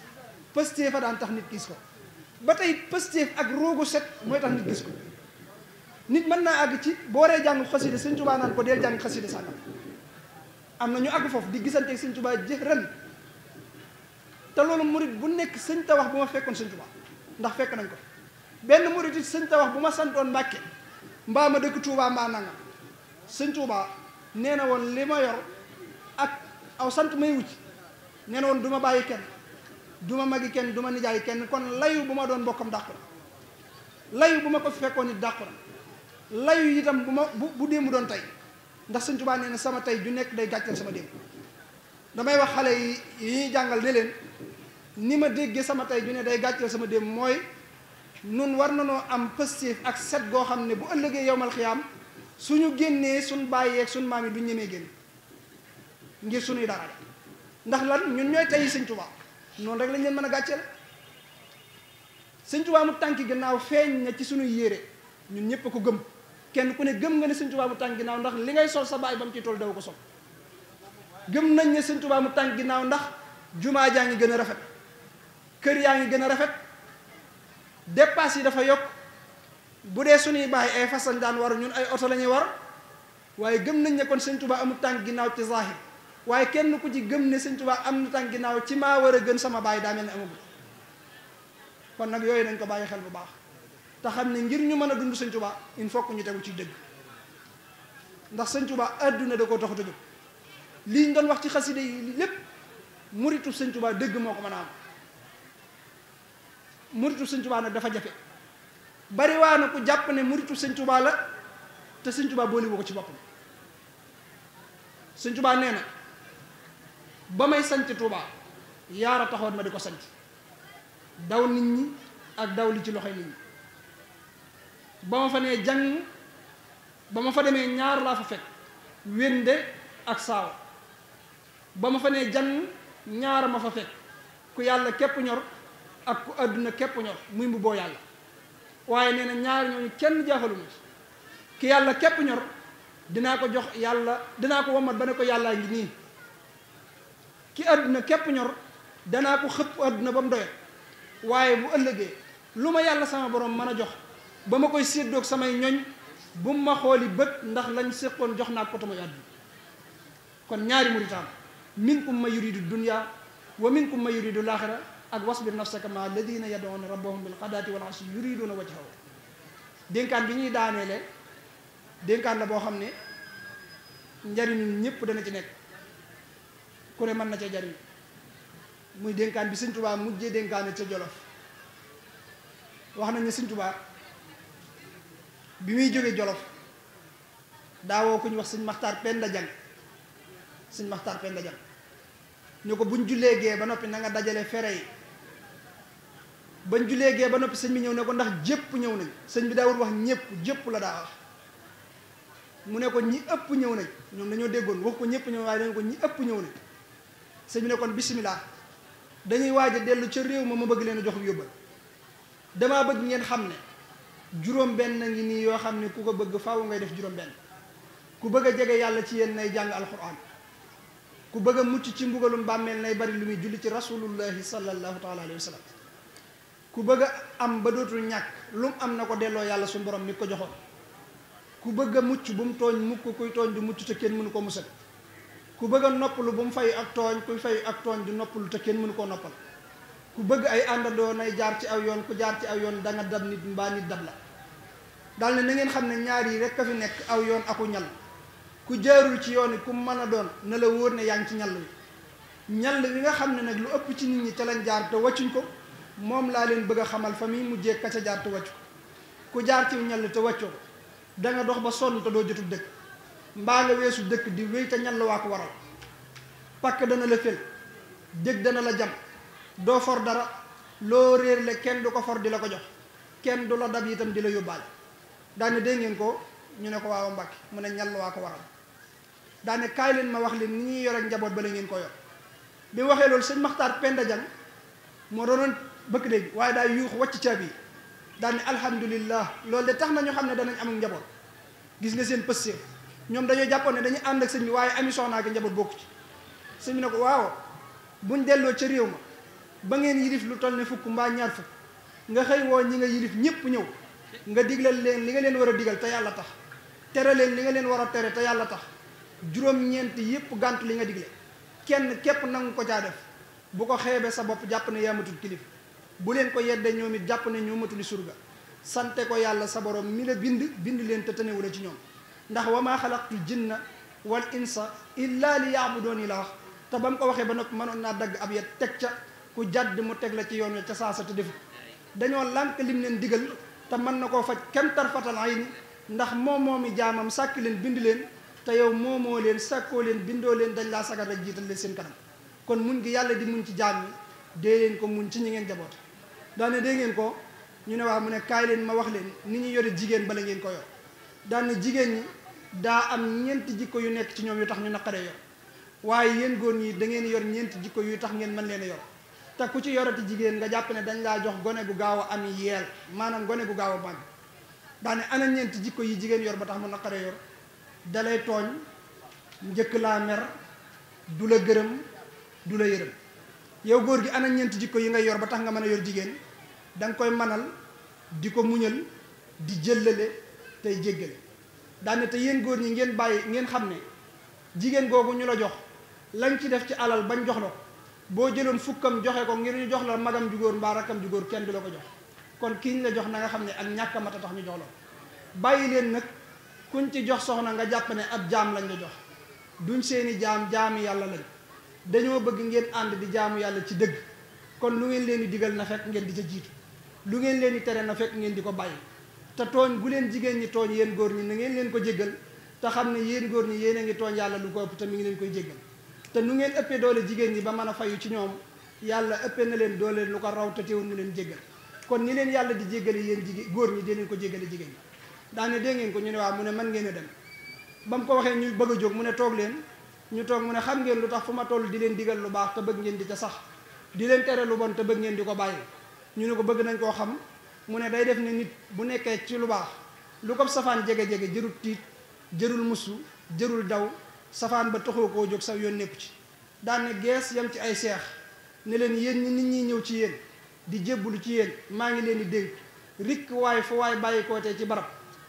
pëstéef a daan tax nit gis ko ba tey pëstéef ak roogu set mooy tax nit gis ko nit mën naa àgg ci boo waree jàng xasida sëñ Tuubaa naan ko deel jàng xasida sàngam am na ñu àgg foofu di gisanteeg sëñ Tuubaa jëf ren te loolu murit bu nekk sëñ ta wax bu ma fekkoon sëñ Tuubaa ndax fekk nañ ko benn murit it sëñ ta wax bu ma santoon Mbàkke mbaa ma dëkk Tuubaa mbaa nangam sëñ Tuubaa nee na woon li ma yor ak aw sant may wucc nee na woon du ma bàyyi kenn du ma magi kenn du ma nijaay kenn kon layu bu ma doon bokkam dàqu na layu bu ma ko fekkoon it dàqu na layu itam bu démb doon tey ndax sëñ Tuubaa nee na sama tey ju nekk day gàcceel sama démb damay wax xale yi ñuy jàngal ne leen ni ma déggee sama tey ju ne day gàcceel sama démb mooy nun war na noo am pëstéef ak set goo xam ne bu ëllëgee yowmal xiyaam suñu génnee suñ bàyyeeg suñ maam yi duñ ñemee génn ngir suñuy dara ndax lan ñun ñooy tey sëñ Tuubaa noonu rek lañ leen mën a gàcceel sëñ Tuubaa mu tànki gannaaw feeñ na ci suñuy yére ñun ñëpp a ko gëm kenn ku ne gëm nga ne sëñ Tuubaa mu tànk ginnaaw ndax li ngay sol sa baay ba mu ci tool daw ko sol gëm nañ ne sëñ Tuubaa mu tànk ginnaaw ndax jumaa jaa ngi gën a rafet kër yaa ngi gën a rafet dépasse yi dafa yokk bu dee suñuy baay ay fas lañ daan war ñun ay oto la ñuy war waaye gëm nañ ne kon sëñ Tuubaa amul tànk ginnaaw ci zahir waaye kenn ku ci gëm ne sëñ Tuubaa am na tànk ginnaaw ci maa war a gën sama baay daa mel ne amagul kon nag yooyu nañ ko bàyyi xel bu baax te xam ne ngir ñu mën a dund sëñ Tuubaa il faut que ñu tegu ci dëgg ndax sëñ Tuubaa adduna da koo taxut a jóg lii ñu doon wax ci xaside yi lépp muritu sëñ Tuubaa dëgg moo ko mën a am muritu sëñ Tuubaa nag dafa jafe bari waa na ku jàpp ne muritu sëñ Tuubaa la te sëñ Tuubaa boole woo ko ci boppam sëñ Tuubaa nee na ba may sanc Tuubaa yaara taxoon ma di ko sanc daw nit ñi ak daw li ci loxoy nit ñi ba ma fa nee jàng ba ma fa demee ñaar laa fa fekk wénde ak saawa ba ma fa nee jàng ñaara ma fa fekk ku yàlla képp ñor ak ku àdduna képp ñor muy mbubboo yàlla waaye nee na ñaar ñooñu kenn jaaxaluma ci ki yàlla képp ñor dinaa ko jox yàlla dinaa ko womat ba ne ko yàllaa ngi nii ki àdduna képp ñor danaa ko xëpp àdduna ba mu doyal waaye bu ëllëgee lu ma yàlla sama borom mën a jox ba ma koy séddoog samay ñoñ bu ma xooli bët ndax lañ séqoon jox naa ko te muy àdduna kon ñaari muritaan minkum man yuridu dunya wa minkum man yuridu laaxira ak wasbir nafsaka ma alladina yad'una rabbahum bil ghadaati wal ashi yuriduna wajhahu. dénkaan bi ñuy daaneele dénkaan la boo xam ne njariñu ñëpp dana ci nekk, ku ne mën na ca jariñ. muy dénkaan bi Sëñ Tuubaa mujjee dénkaane ca Jolof. wax nañ ne Sëñ Tuubaa bi muy jóge Jolof daawoo ku ñu wax Sëñ Maxtaar Penda Jang. Sëñ Maxtaar Penda Jang ñu ko buñ jullee gee ba noppi na nga dajale fere yi. bañ jullee gee ba noppi sëñ bi ñëw ne ko ndax jépp ñëw nañ. sëñ bi daawul wax ñëpp, jépp la daa wax. mu ne ko ñi ëpp ñëw nañ. ñoom dañoo déggoon wax ko ñëpp ñëw, waaye dañ ko ñi ëpp ñëw nañ. sëñ bi ne kon bisimilah, dañuy waaj a dellu ca réew ma bëgg leen a jox yóbbal. damaa bëgg ngeen xam ne juróom-benn ngi nii yoo xam ne ku ko bëgg faaw ngay def juróom-benn. ku bëgg a jege yàlla ci yéen nay jàng alquran. ku bëgg a mucc ci mbugalum bàmmeel nay bari lu muy julli ci rasulullahi sallallahu taala alayhi wa sallam. ku bëgg a am ba dootul ñàkk lu mu am na ko delloo yàlla suñu borom mi ko joxoon. ku bëgg a mucc bu mu tooñ mukk, kuy tooñ du mucc te kenn mënu ko musal. ku bëgg a noppalu bu mu fayu ak tooñ, kuy fayu ak tooñ du noppalu te kenn mënu koo noppal. ku bëgg ay àndandoo nay jaar ci aw yoon, ku jaar ci aw yoon da nga dab nit mbaa nit dab la. daal ne na ngeen xam ne ñaar yi rek a fi nekk, aw yoon aku ñal. ku jaarul ci yoon yi ku mën a doon na la wóor ne yaa ngi ci ñal wi. ñal wi nga xam ne nag lu ëpp ci nit ñi ca lañ jaar te wàccuñ ko, moom laa leen bëgg a xamal fa muy mujjee ka ca jaar te wàccu ko. ku jaar ci ñal te wàccoo ko da nga dox ba sonn te doo jotul dëkk, mbaa nga weesu dëkk di wéy te ñal waa ko waral. pakk dana la fel, dëgg dana la jam, doo for dara, loo réer le kenn du ko for di la ko jox, kenn du la dab itam di la yóbbaale. daane dégg ngeen ko, ñu ne ko waaw Mbàkke, mu ne ñal waa ko waral. daane kaay leen ma wax leen ni ñuy yor ak njaboot ba la ngeen ko yor. bi mu waxee loolu sëñ Maxtaar Penda Jang moo doonoon bëkk dégg, waaye daal yuux wàcc caabi yi. daane alhamdulillah, loolu de tax na ñu xam ne danañ am njaboot. gis nga seen pëstéef, ñoom dañoo jàppoon ne dañuy ànd ak sëñ bi waaye ami soxna ak njaboot bokku ci. sëñ bi ne ko waaw, buñ delloo ca réew ma ba ngeen yilif lu toll ne fukk mbaa ñaar fukk, nga xëy woo ñi nga yilif ñëpp ñëw, nga diglal leen li nga leen war a digal te yàlla tax, tere leen li nga leen war a tere te yàlla tax, juróom-ñeent yëpp gàntu li nga digle, kenn képp nangu ko caa def, bu ko xeebee sa bopp jàpp ne yaa matul kilif, bu leen ko yedde ñoom it jàpp ne ñoo matuli surga. sante ko yàlla sa borom mi la bind leen te tënewula ci ñoom, ndax wa maa xalaqtul jinna wal insa illa li yaabudooni la wax. te ba mu ko waxee ba noppi mënoon naa dagg ab yet teg ca, ku jàdd mu teg la ci yoon wi ca saasa te defu. dañoo lànk lim leen digal te mën na koo faj kem tarfatal ayni, ndax moomi jaamam sàkk leen bind leen, te yow moomoo leen sàkkoo leen bindoo leen, dañ laa sagal rek jiital leen seen kanam. kon muñ gi yàlla di muñ ci jaam yi, dee leen ko muñ ci ñi ngeen jaboot. daane dee ngeen ko, ñu ne waaw, mu ne kaay leen ma wax leen ni ñu yore jigéen bala ngeen ko yor. daane jigéen ñi daa am ñeenti jikko yu nekk ci ñoom yu tax ñu naqaree yor, waaye yéen góor ñi da ngeen yor ñeenti jikko yu tax ngeen mën leen a yor. te ku ci yorati jigéen nga jàpp ne dañ laa jox gone gu gaaw a am yeel, maanaam gone gu gaaw a màgg. daane ana ñeenti jikko yi jigéen yor ba tax mu naqaree yor. dalay tooñ, njëkk laa mer, du la gërëm, du la yërëm. yow góor gi ana ñeenti jikko yi ngay yor ba tax nga mën a yor jigéen? da nga koy manal, di ko muñal, di jëllale tey jéggale. daane te yéen góor ñi ngeen bàyyi, ngeen xam ne jigéen googu ñu la jox lañ ci def ci alal bañ jox la ko, boo jëloon fukkam joxe ko ngir ñu jox la magam ju góor mbaa rakkam ju góor, kenn du la ko jox. kon kiñ la jox na nga xam ne ak ñàkk a mat a tax ñu jox la. bàyyi leen nag kuñ ci jox soxna nga jàpp ne ab jaam lañ la jox. duñ seeni jaami yàlla lañ. dañoo bëgg ngeen ànd di jaamu yàlla ci dëgg. kon lu ngeen leen di digal na fekk ngeen di ca jiitu, lu ngeen leen di tere na fekk ngeen di ko bàyyi. te tooñ bu leen jigéen ñi tooñ yéen góor ñi na ngeen leen ko jéggal, te xam ne yéen góor ñi yéen a ngi tooñ yàlla lu ko ëpp te mi ngi leen koy jéggal. te nu ngeen ëppee doole jigéen ñi ba mën a fayu ci ñoom, yàlla ëppee na leen doole lu ko raw te teewul mu leen jéggal. kon ni leen yàlla di jéggale yéen jigéen góor ñi dee leen ko jéggale jigéen ñi. daane dégg ngeen ko, ñu ne waaw, mu ne mën ngeen a dem. ba mu ko waxee ñu bëgg a jóg, mu ne toog leen. ñu toog, mu ne xam ngeen lu tax fu ma toll di leen digal lu baax te bëgg ngeen di ca sax, di leen tere lu bon te bëgg ngeen di ko bàyyi. ñu ne ko bëgg nañ koo xam. mu ne day def ne nit bu nekkee ci lu baax, lu ko safaan jege-jege jërul tiit, jërul musu, jërul daw, safaan ba taxoo koo jóg sax yoon nekku ci. daan ne gees yam ci ay seex ne leen yéen ñi nit ñi ñëw ci yéen di jébbalu ci yéen, maa ngi leen di dénk rikk waay fu waay bàyyi kootee ci barab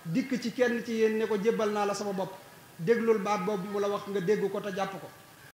dikk ci kenn ci yéen ne ko jébbal naa la sama bopp, déglul baat boobu mu la wax nga dégg ko te jàpp ko.